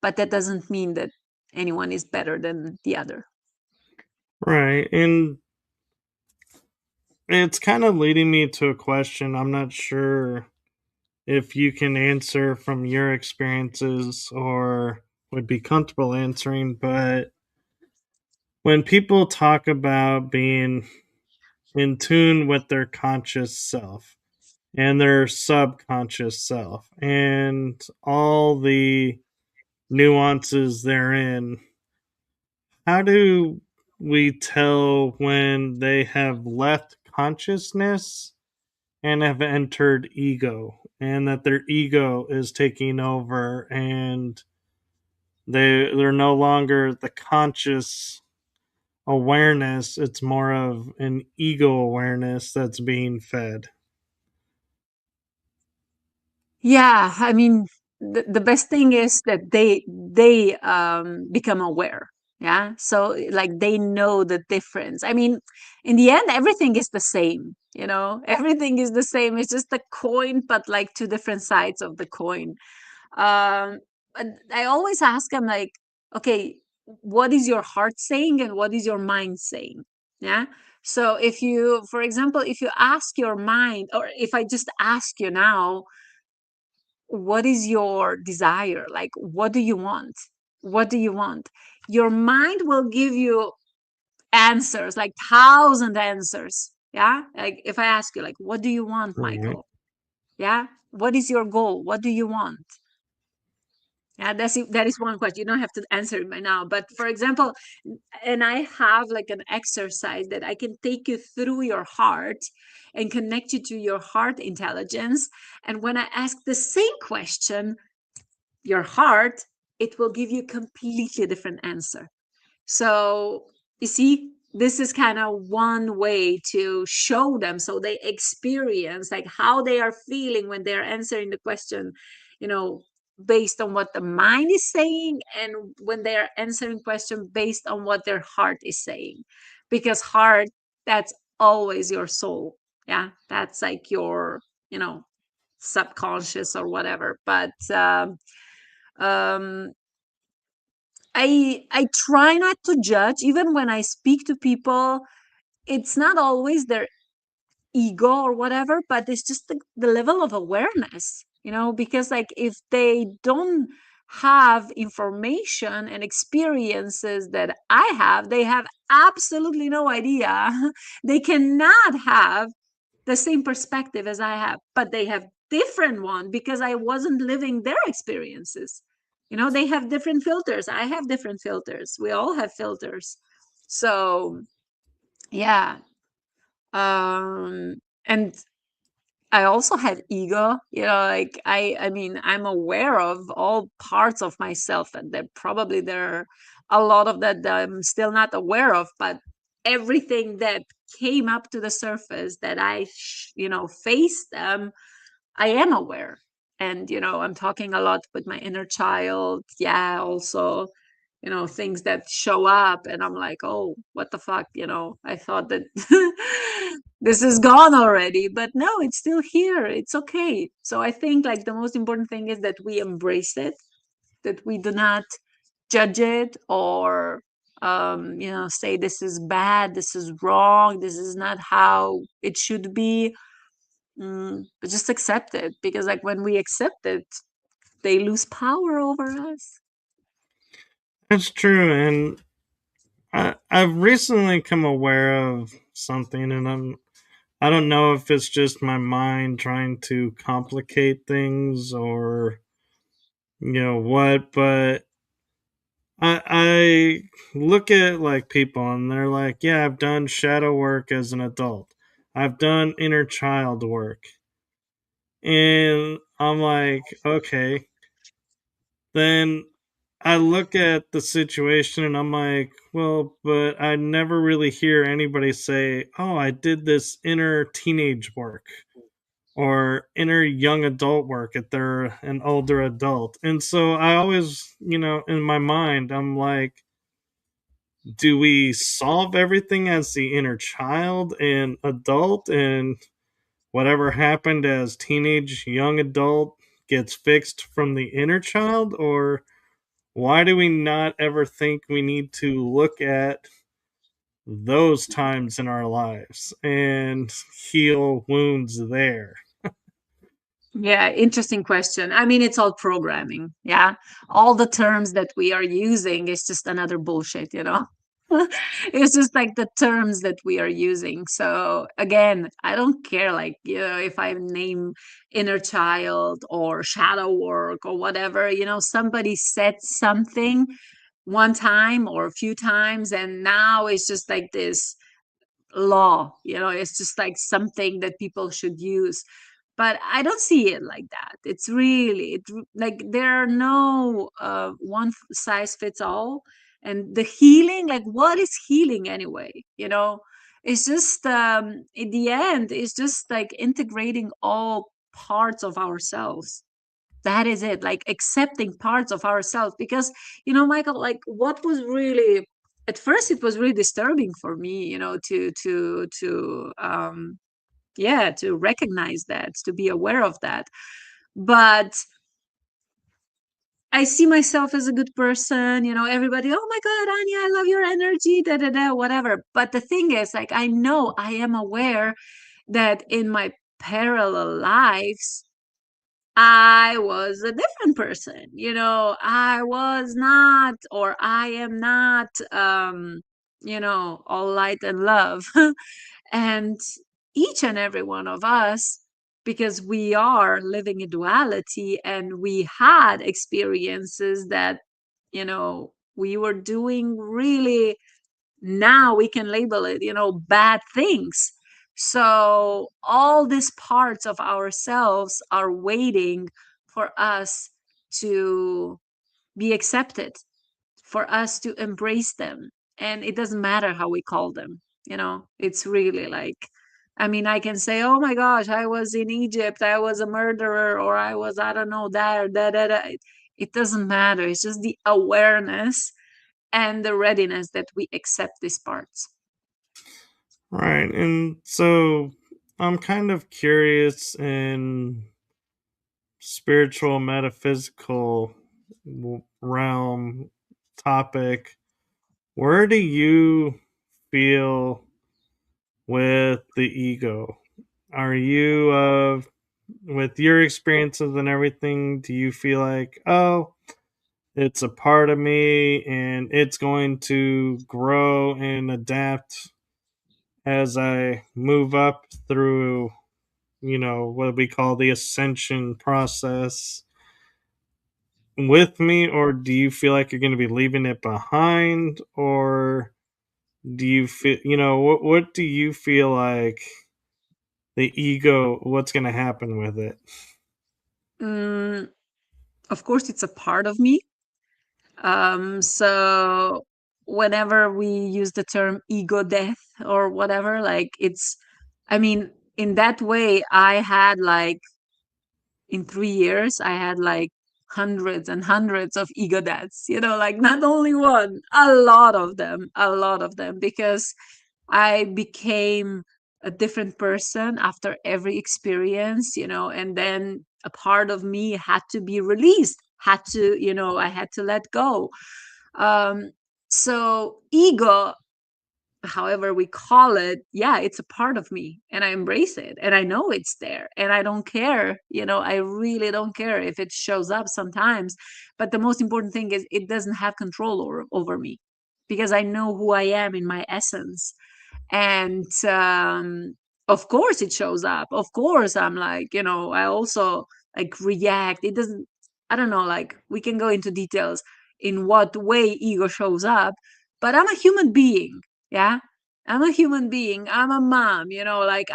but that doesn't mean that anyone is better than the other. Right. And it's kind of leading me to a question I'm not sure if you can answer from your experiences or would be comfortable answering, but when people talk about being in tune with their conscious self and their subconscious self and all the nuances therein, how do we tell when they have left consciousness and have entered ego and that their ego is taking over and they're no longer the conscious awareness, it's more of an ego awareness that's being fed? Yeah, I mean, the best thing is that they become aware. Yeah, so like they know the difference. I mean, in the end, everything is the same. Everything is the same. It's just a coin, but like two different sides of the coin. But I always ask them, like, okay, what is your heart saying and what is your mind saying? Yeah. So if you, for example, if you ask your mind, or if I just ask you now, what is your desire? Like, what do you want? What do you want? Your mind will give you answers, like 1,000 answers. Yeah. Like if I ask you, like, what do you want, Right. Michael? Yeah. What is your goal? What do you want? Yeah, that is one question. You don't have to answer it by now. But for example, and I have like an exercise that I can take you through your heart and connect you to your heart intelligence. And when I ask the same question, your heart, it will give you a completely different answer. So you see, this is kind of one way to show them so they experience like how they are feeling when they're answering the question, you know, based on what the mind is saying, and when they're answering question based on what their heart is saying. Because heart, that's always your soul. Yeah, that's like your, you know, subconscious or whatever. But um I try not to judge even when I speak to people. It's not always their ego or whatever, but it's just the level of awareness, you know, because like if they don't have information and experiences that I have, they have absolutely no idea. They cannot have the same perspective as I have, but they have different one because I wasn't living their experiences. You know, they have different filters. I have different filters. We all have filters. So yeah. And I also have ego, you know, like I mean, I'm aware of all parts of myself, and there are a lot of that I'm still not aware of, but everything that came up to the surface that you know, faced them, I am aware. And, you know, I'm talking a lot with my inner child. Yeah, also, you know, things that show up and I'm like, oh, what the fuck, you know, I thought that this is gone already, but no, it's still here. It's okay. So I think like the most important thing is that we embrace it, that we do not judge it or you know, say this is bad, this is wrong, this is not how it should be. But just accept it, because like when we accept it, they lose power over us. That's true. And I've recently come aware of something, and I don't know if it's just my mind trying to complicate things or what, but I look at like people and they're like, yeah, I've done shadow work as an adult. I've done inner child work. And I'm like, okay. Then I look at the situation and I'm like, well, but I never really hear anybody say, oh, I did this inner teenage work or inner young adult work if they're an older adult. And so I always, in my mind, I'm like, do we solve everything as the inner child and adult, and whatever happened as teenage young adult gets fixed from the inner child? Or why do we not ever think we need to look at those times in our lives and heal wounds there? Yeah, interesting question. I mean, it's all programming. Yeah. All the terms that we are using is just another bullshit, you know? It's just like the terms that we are using. So again, I don't care, like, you know, if I name inner child or shadow work or whatever, you know, somebody said something one time or a few times, and now it's just like this law, you know, it's just like something that people should use. But I don't see it like that. It's really like there are no one size fits all. And the healing, like what is healing anyway, you know? It's just in the end, it's just like integrating all parts of ourselves. That is it, like accepting parts of ourselves. Because, you know, Michael, like what was really, at first it was really disturbing for me, you know, to yeah, to recognize that, to be aware of that. But I see myself as a good person, everybody, oh my God, Anya, I love your energy, da da da, whatever. But the thing is, like, I know, I am aware that in my parallel lives, I was a different person. I was not, or I am not, all light and love. And each and every one of us, because we are living in duality and we had experiences that, we were doing really, now we can label it, bad things. So all these parts of ourselves are waiting for us to be accepted, for us to embrace them. And it doesn't matter how we call them, it's really like, I mean, I can say, oh my gosh, I was in Egypt, I was a murderer, or I was, I don't know, that, that. It doesn't matter. It's just the awareness and the readiness that we accept these parts. Right. And so I'm kind of curious in spiritual metaphysical realm topic, where do you feel with the ego? Are you with your experiences and everything, do you feel like, oh, it's a part of me and it's going to grow and adapt as I move up through, what we call the ascension process with me? Or do you feel like you're going to be leaving it behind? Or do you feel, what do you feel like the ego, what's going to happen with it? Mm, of course, it's a part of me. So whenever we use the term ego death or whatever, like I mean, in that way, I had like, in 3 years, I had like hundreds and hundreds of ego deaths, like not only one, a lot of them, because I became a different person after every experience, and then a part of me had to be released, I had to let go. Um, so ego, however we call it, yeah, it's a part of me and I embrace it and I know it's there and I don't care, I really don't care if it shows up sometimes. But the most important thing is it doesn't have control over me, because I know who I am in my essence. And of course it shows up, of course I'm like, I also like react. It doesn't, I don't know, like we can go into details in what way ego shows up, but I'm a human being. Yeah, I'm a human being, I'm a mom, like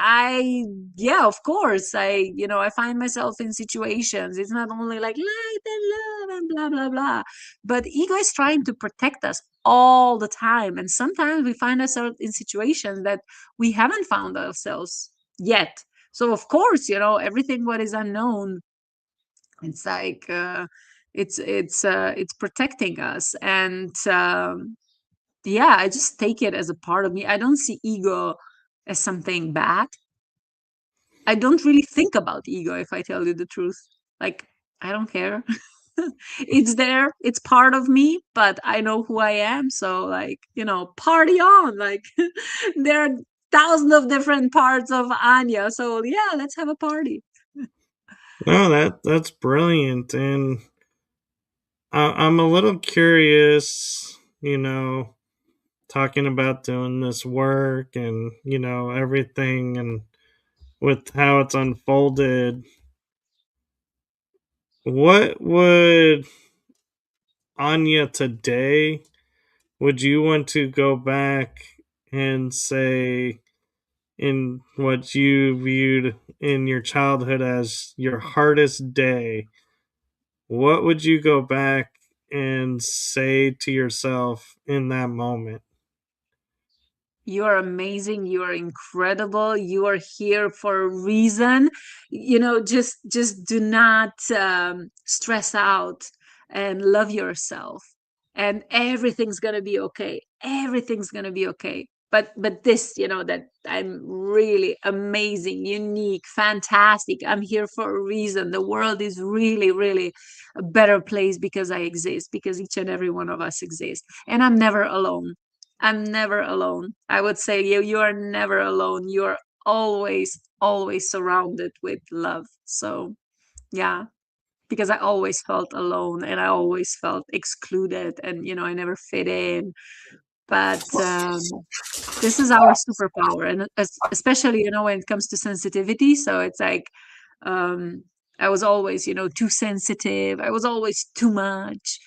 yeah, of course I find myself in situations. It's not only like light and love and blah blah blah, but ego is trying to protect us all the time. And sometimes we find ourselves in situations that we haven't found ourselves yet. So of course, everything what is unknown, it's like it's protecting us. And yeah, I just take it as a part of me. I don't see ego as something bad. I don't really think about ego, if I tell you the truth. Like, I don't care. It's there, it's part of me, but I know who I am. So, like, party on. Like, there are thousands of different parts of Anya. So, yeah, let's have a party. No, that's brilliant. And I'm a little curious, talking about doing this work and, everything and with how it's unfolded. What would Anya today, would you want to go back and say in what you viewed in your childhood as your hardest day? What would you go back and say to yourself in that moment? You are amazing. You are incredible. You are here for a reason. Just do not stress out and love yourself. And everything's gonna be okay. Everything's gonna be okay. but this, that I'm really amazing, unique, fantastic. I'm here for a reason. The world is really, really a better place because I exist, because each and every one of us exist. And I'm never alone. I'm never alone. I would say you are never alone. You're always, always surrounded with love. So yeah, because I always felt alone and I always felt excluded, and I never fit in. But this is our superpower, and especially when it comes to sensitivity. So it's like, um I was always too sensitive. I was always too much.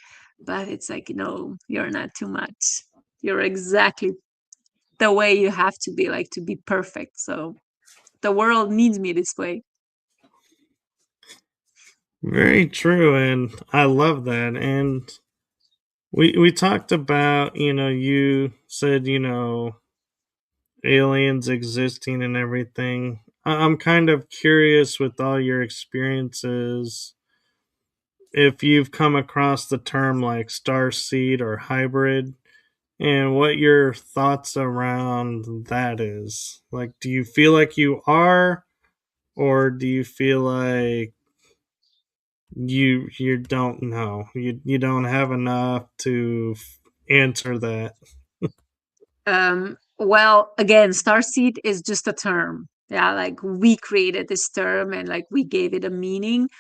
But it's like, no, you're not too much. You're exactly the way you have to be, like, to be perfect. So the world needs me this way. Very true, and I love that. And we talked about, you said, aliens existing and everything. I'm kind of curious with all your experiences if you've come across the term like starseed or hybrid, and what your thoughts around that is. Like, do you feel like you are, or do you feel like you don't know, you don't have enough to answer that? Well, again, starseed is just a term. Yeah, like, we created this term and, like, we gave it a meaning.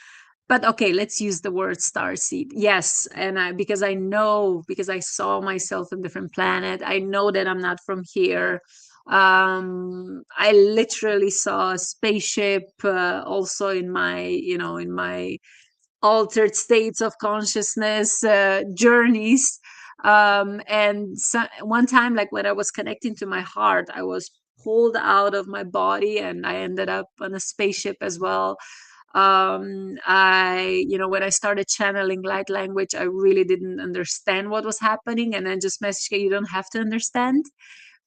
But okay, let's use the word starseed. Yes, and because I know, because I saw myself on different planet. I know that I'm not from here. I literally saw a spaceship, also in my, in my altered states of consciousness, journeys. And so, one time, like, when I was connecting to my heart, I was pulled out of my body and I ended up on a spaceship as well. When I started channeling light language, I really didn't understand what was happening, and then just message, "Okay, you don't have to understand,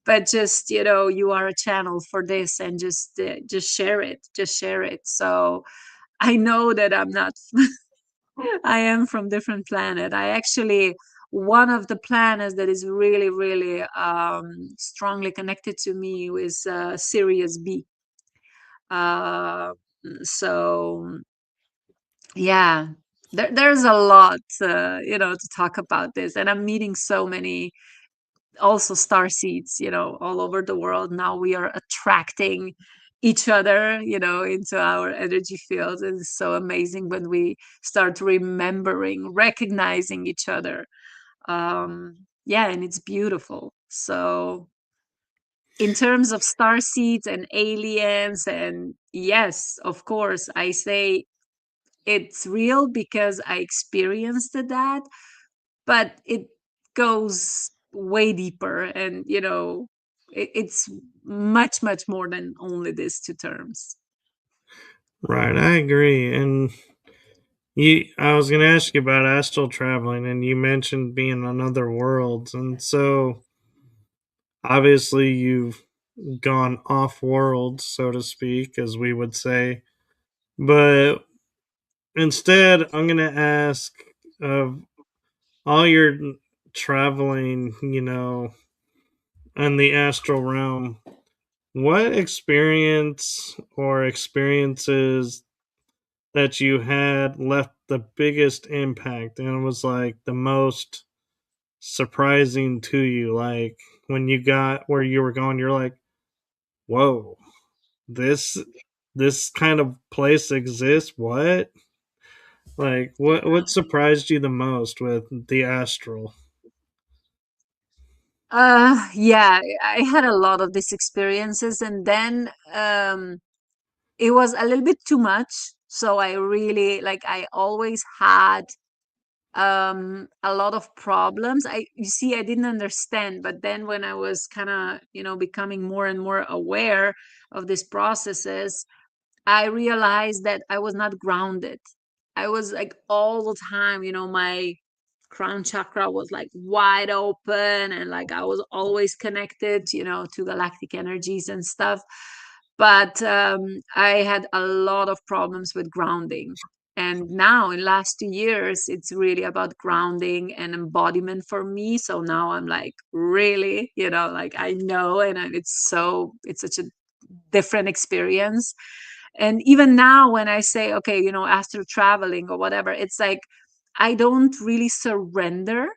but just, you are a channel for this, and just share it, just share it." So I know that I'm not I am from different planet. I actually, one of the planets that is really, really strongly connected to me is Sirius B. Uh, so yeah, there's a lot, to talk about this, and I'm meeting so many also star seeds, all over the world. Now we are attracting each other, into our energy fields. It's so amazing when we start remembering, recognizing each other. Yeah, and it's beautiful. So in terms of star seeds and aliens, and yes, of course, I say it's real because I experienced that, but it goes way deeper, and it's much, much more than only these two terms. Right, I agree. And I was going to ask you about astral traveling, and you mentioned being on other worlds, and so obviously you've gone off world, so to speak, as we would say. But instead, I'm going to ask, of all your traveling, in the astral realm, what experience or experiences that you had left the biggest impact and was like the most surprising to you? Like, when you got where you were going, you're like, whoa, this this kind of place exists? What? Like, what surprised you the most with the astral? Yeah, I had a lot of these experiences, and then it was a little bit too much. So I really, like, I always had a lot of problems. You see, I didn't understand, but then when I was kind of, becoming more and more aware of these processes, I realized that I was not grounded. I was, like, all the time, my crown chakra was, like, wide open, and, like, I was always connected, to galactic energies and stuff. But I had a lot of problems with grounding. And now in last 2 years, it's really about grounding and embodiment for me. So now I'm like, really, like I know, and it's such a different experience. And even now when I say, okay, after traveling or whatever, it's like I don't really surrender,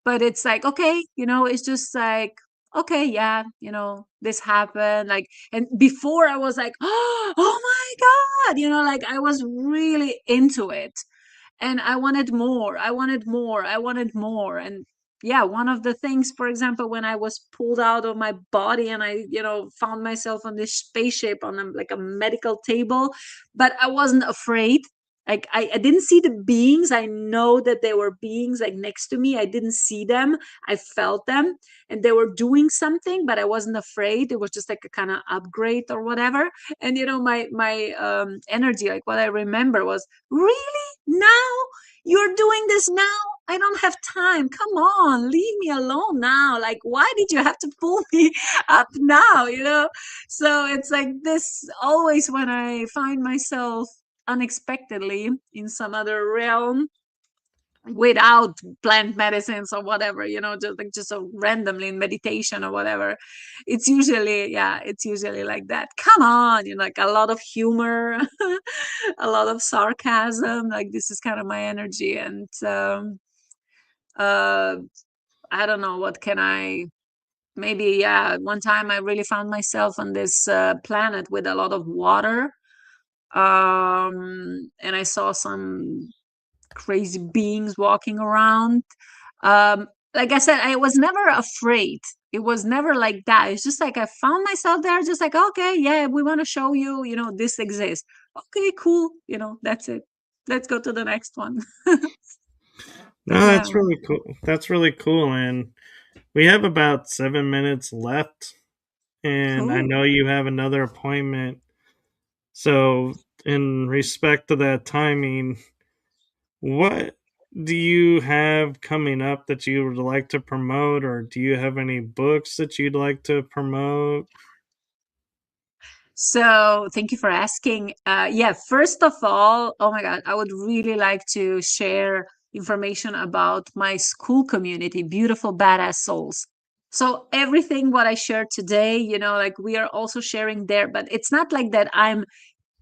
but it's like, okay, it's just like, okay, yeah, this happened. Like, and before I was like, oh my God, like I was really into it, and I wanted more. I wanted more. I wanted more. And yeah, one of the things, for example, when I was pulled out of my body and I, found myself on this spaceship on like a medical table, but I wasn't afraid. Like I didn't see the beings. I know that there were beings like next to me. I didn't see them. I felt them, and they were doing something, but I wasn't afraid. It was just like a kind of upgrade or whatever. And my energy, like what I remember was, really, now you're doing this now? I don't have time. Come on, leave me alone now. Like, why did you have to pull me up now? So it's like this always when I find myself unexpectedly in some other realm without plant medicines or whatever, just so randomly in meditation or whatever. It's usually like that. Come on, like a lot of humor, a lot of sarcasm. Like, this is kind of my energy. And uh I don't know, what can I maybe, yeah, one time I really found myself on this planet with a lot of water, and I saw some crazy beings walking around. Like I said, I was never afraid. It was never like that. It's just like I found myself there, just like, okay, yeah, we want to show you, this exists. Okay, cool. That's it. Let's go to the next one. No, Yeah, that's really cool. That's really cool. And we have about 7 minutes left. And I cool. know you have another appointment. So, in respect to that timing, what do you have coming up that you would like to promote, or do you have any books that you'd like to promote? So thank you for asking. Yeah, first of all, oh my God, I would really like to share information about my school community, Beautiful Badass Souls. So everything what I shared today, like we are also sharing there, but it's not like that I'm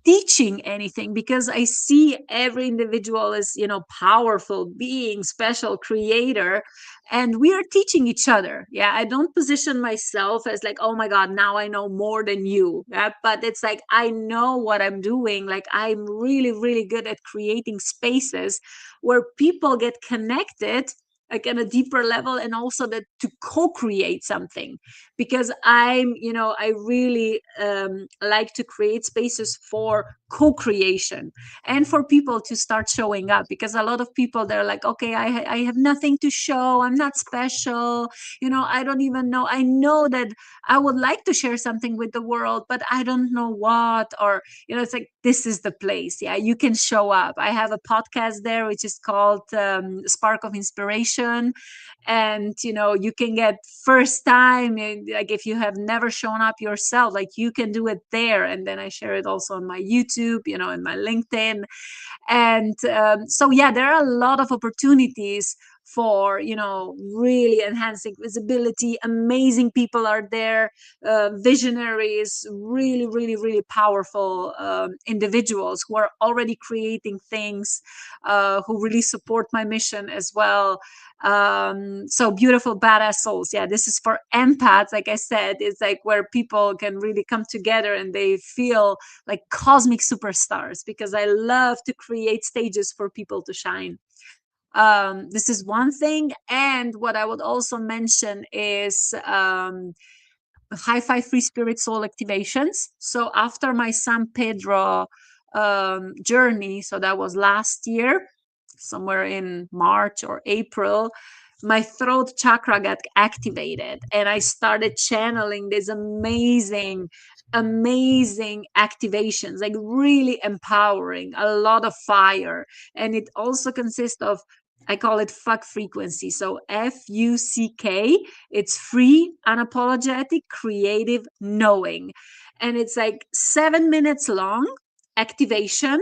teaching anything, because I see every individual is, powerful being, special creator, and we are teaching each other. Yeah, I don't position myself as like, oh my God, now I know more than you. Yeah, but it's like I know what I'm doing. Like, I'm really, really good at creating spaces where people get connected, like on a deeper level, and also that to co-create something, because I really like to create spaces for co-creation and for people to start showing up, because a lot of people, they're like, okay, I have nothing to show, I'm not special, I don't even know, I know that I would like to share something with the world, but I don't know what. Or it's like, this is the place. Yeah, you can show up. I have a podcast there which is called Spark of Inspiration, and you can get first time, like if you have never shown up yourself, like you can do it there. And then I share it also on my YouTube, and my LinkedIn. And so yeah, there are a lot of opportunities for really enhancing visibility. Amazing people are there, visionaries, really, really, really powerful individuals who are already creating things, who really support my mission as well. So Beautiful Badass Souls, yeah, this is for empaths. Like I said, it's like where people can really come together and they feel like cosmic superstars, because I love to create stages for people to shine. This is one thing. And what I would also mention is high five free spirit soul activations. So after my San Pedro journey, so that was last year, somewhere in March or April, my throat chakra got activated and I started channeling these amazing activations, like really empowering, a lot of fire. And it also consists of, I call it fuck frequency. So FUCK, it's free, unapologetic, creative knowing. And it's like 7 minutes long activation.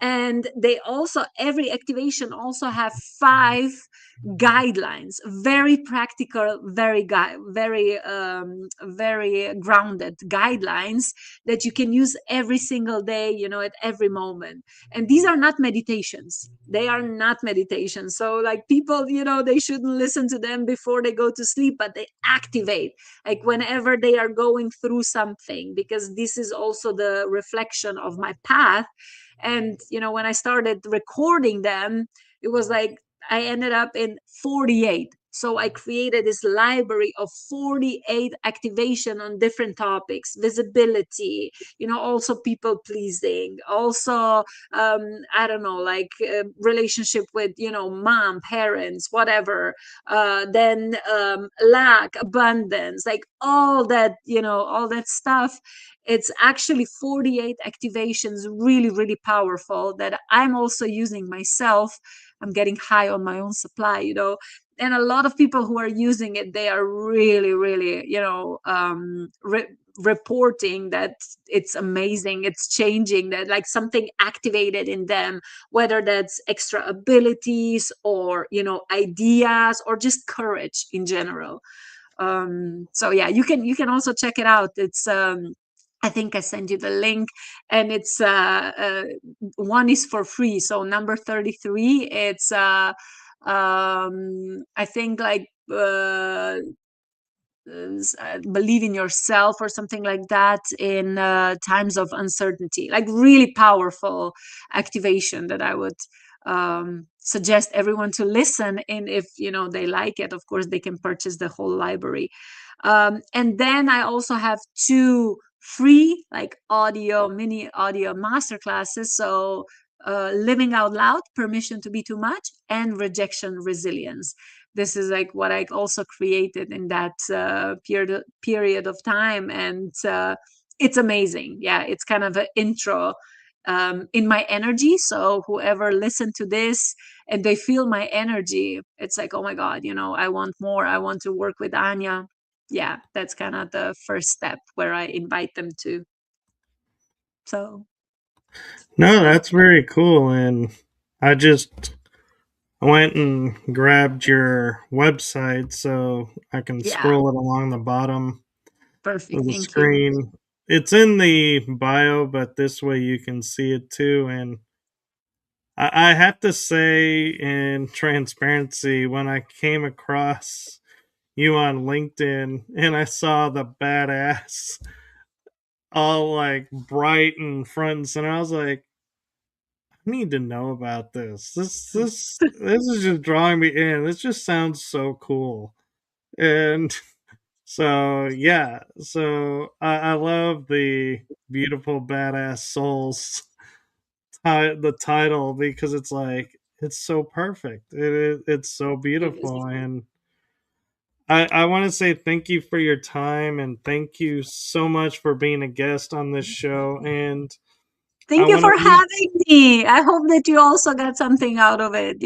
And they also, every activation also have 5 guidelines, very practical, very grounded guidelines that you can use every single day, at every moment. And these are not meditations. They are not meditations. So like people, they shouldn't listen to them before they go to sleep, but they activate like whenever they are going through something, because this is also the reflection of my path. And when I started recording them, it was like I ended up in 48. So I created this library of 48 activation on different topics: visibility, also people pleasing, also I don't know, like relationship with mom, parents, whatever, then lack, abundance, like all that, all that stuff. It's actually 48 activations, really, really powerful, that I'm also using myself. I'm getting high on my own supply, and a lot of people who are using it, they are really, really, reporting that it's amazing, it's changing, that like something activated in them, whether that's extra abilities or ideas or just courage in general. So yeah, you can also check it out. It's I think I sent you the link, and it's one is for free. So number 33, it's I think like believe in yourself or something like that in times of uncertainty, like really powerful activation that I would suggest everyone to listen. And if they like it, of course they can purchase the whole library. And then I also have 2 free like mini audio master classes. So living out loud, permission to be too much, and rejection resilience. This is like what I also created in that period of time. And it's amazing. Yeah, it's kind of an intro in my energy. So whoever listened to this and they feel my energy, it's like, oh my God, I want more. I want to work with Anja. Yeah, that's kind of the first step where I invite them to. So No, that's very cool. And I just went and grabbed your website so I can yeah, scroll it along the bottom of perfect. the Thank you. screen. It's in the bio, but this way you can see it too. And I have to say, in transparency, when I came across you on LinkedIn and I saw the badass all like bright and front and center, I was like, I need to know about this. This is just drawing me in. This just sounds so cool. And so yeah, so I love the beautiful badass souls the title, because it's like it's so perfect. It's so It is. beautiful. And I want to say thank you for your time, and thank you so much for being a guest on this show. And I Thank you want for to leave. having me. I hope that you also got something out of it,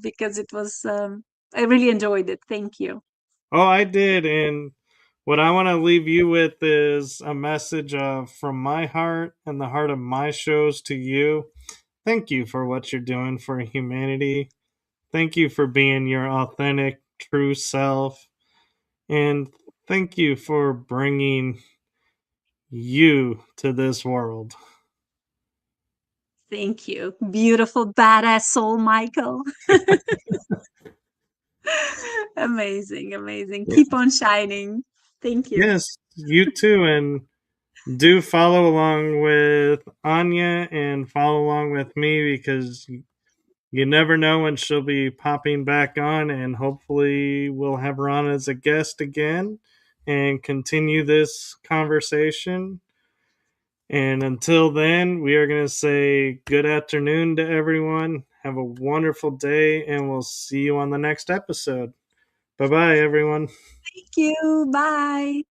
because it was, I really enjoyed it. Thank you. Oh, I did. And what I want to leave you with is a message of from my heart and the heart of my shows to you. Thank you for what you're doing for humanity. Thank you for being your authentic, true self. And thank you for bringing you to this world. Thank you. Beautiful, badass soul, Michael. Amazing, amazing. Yeah. Keep on shining. Thank you. Yes, you too. And do follow along with Anya and follow along with me, because you never know when she'll be popping back on. And hopefully, we'll have her on as a guest again and continue this conversation. And until then, we are going to say good afternoon to everyone. Have a wonderful day, and we'll see you on the next episode. Bye bye, everyone. Thank you. Bye.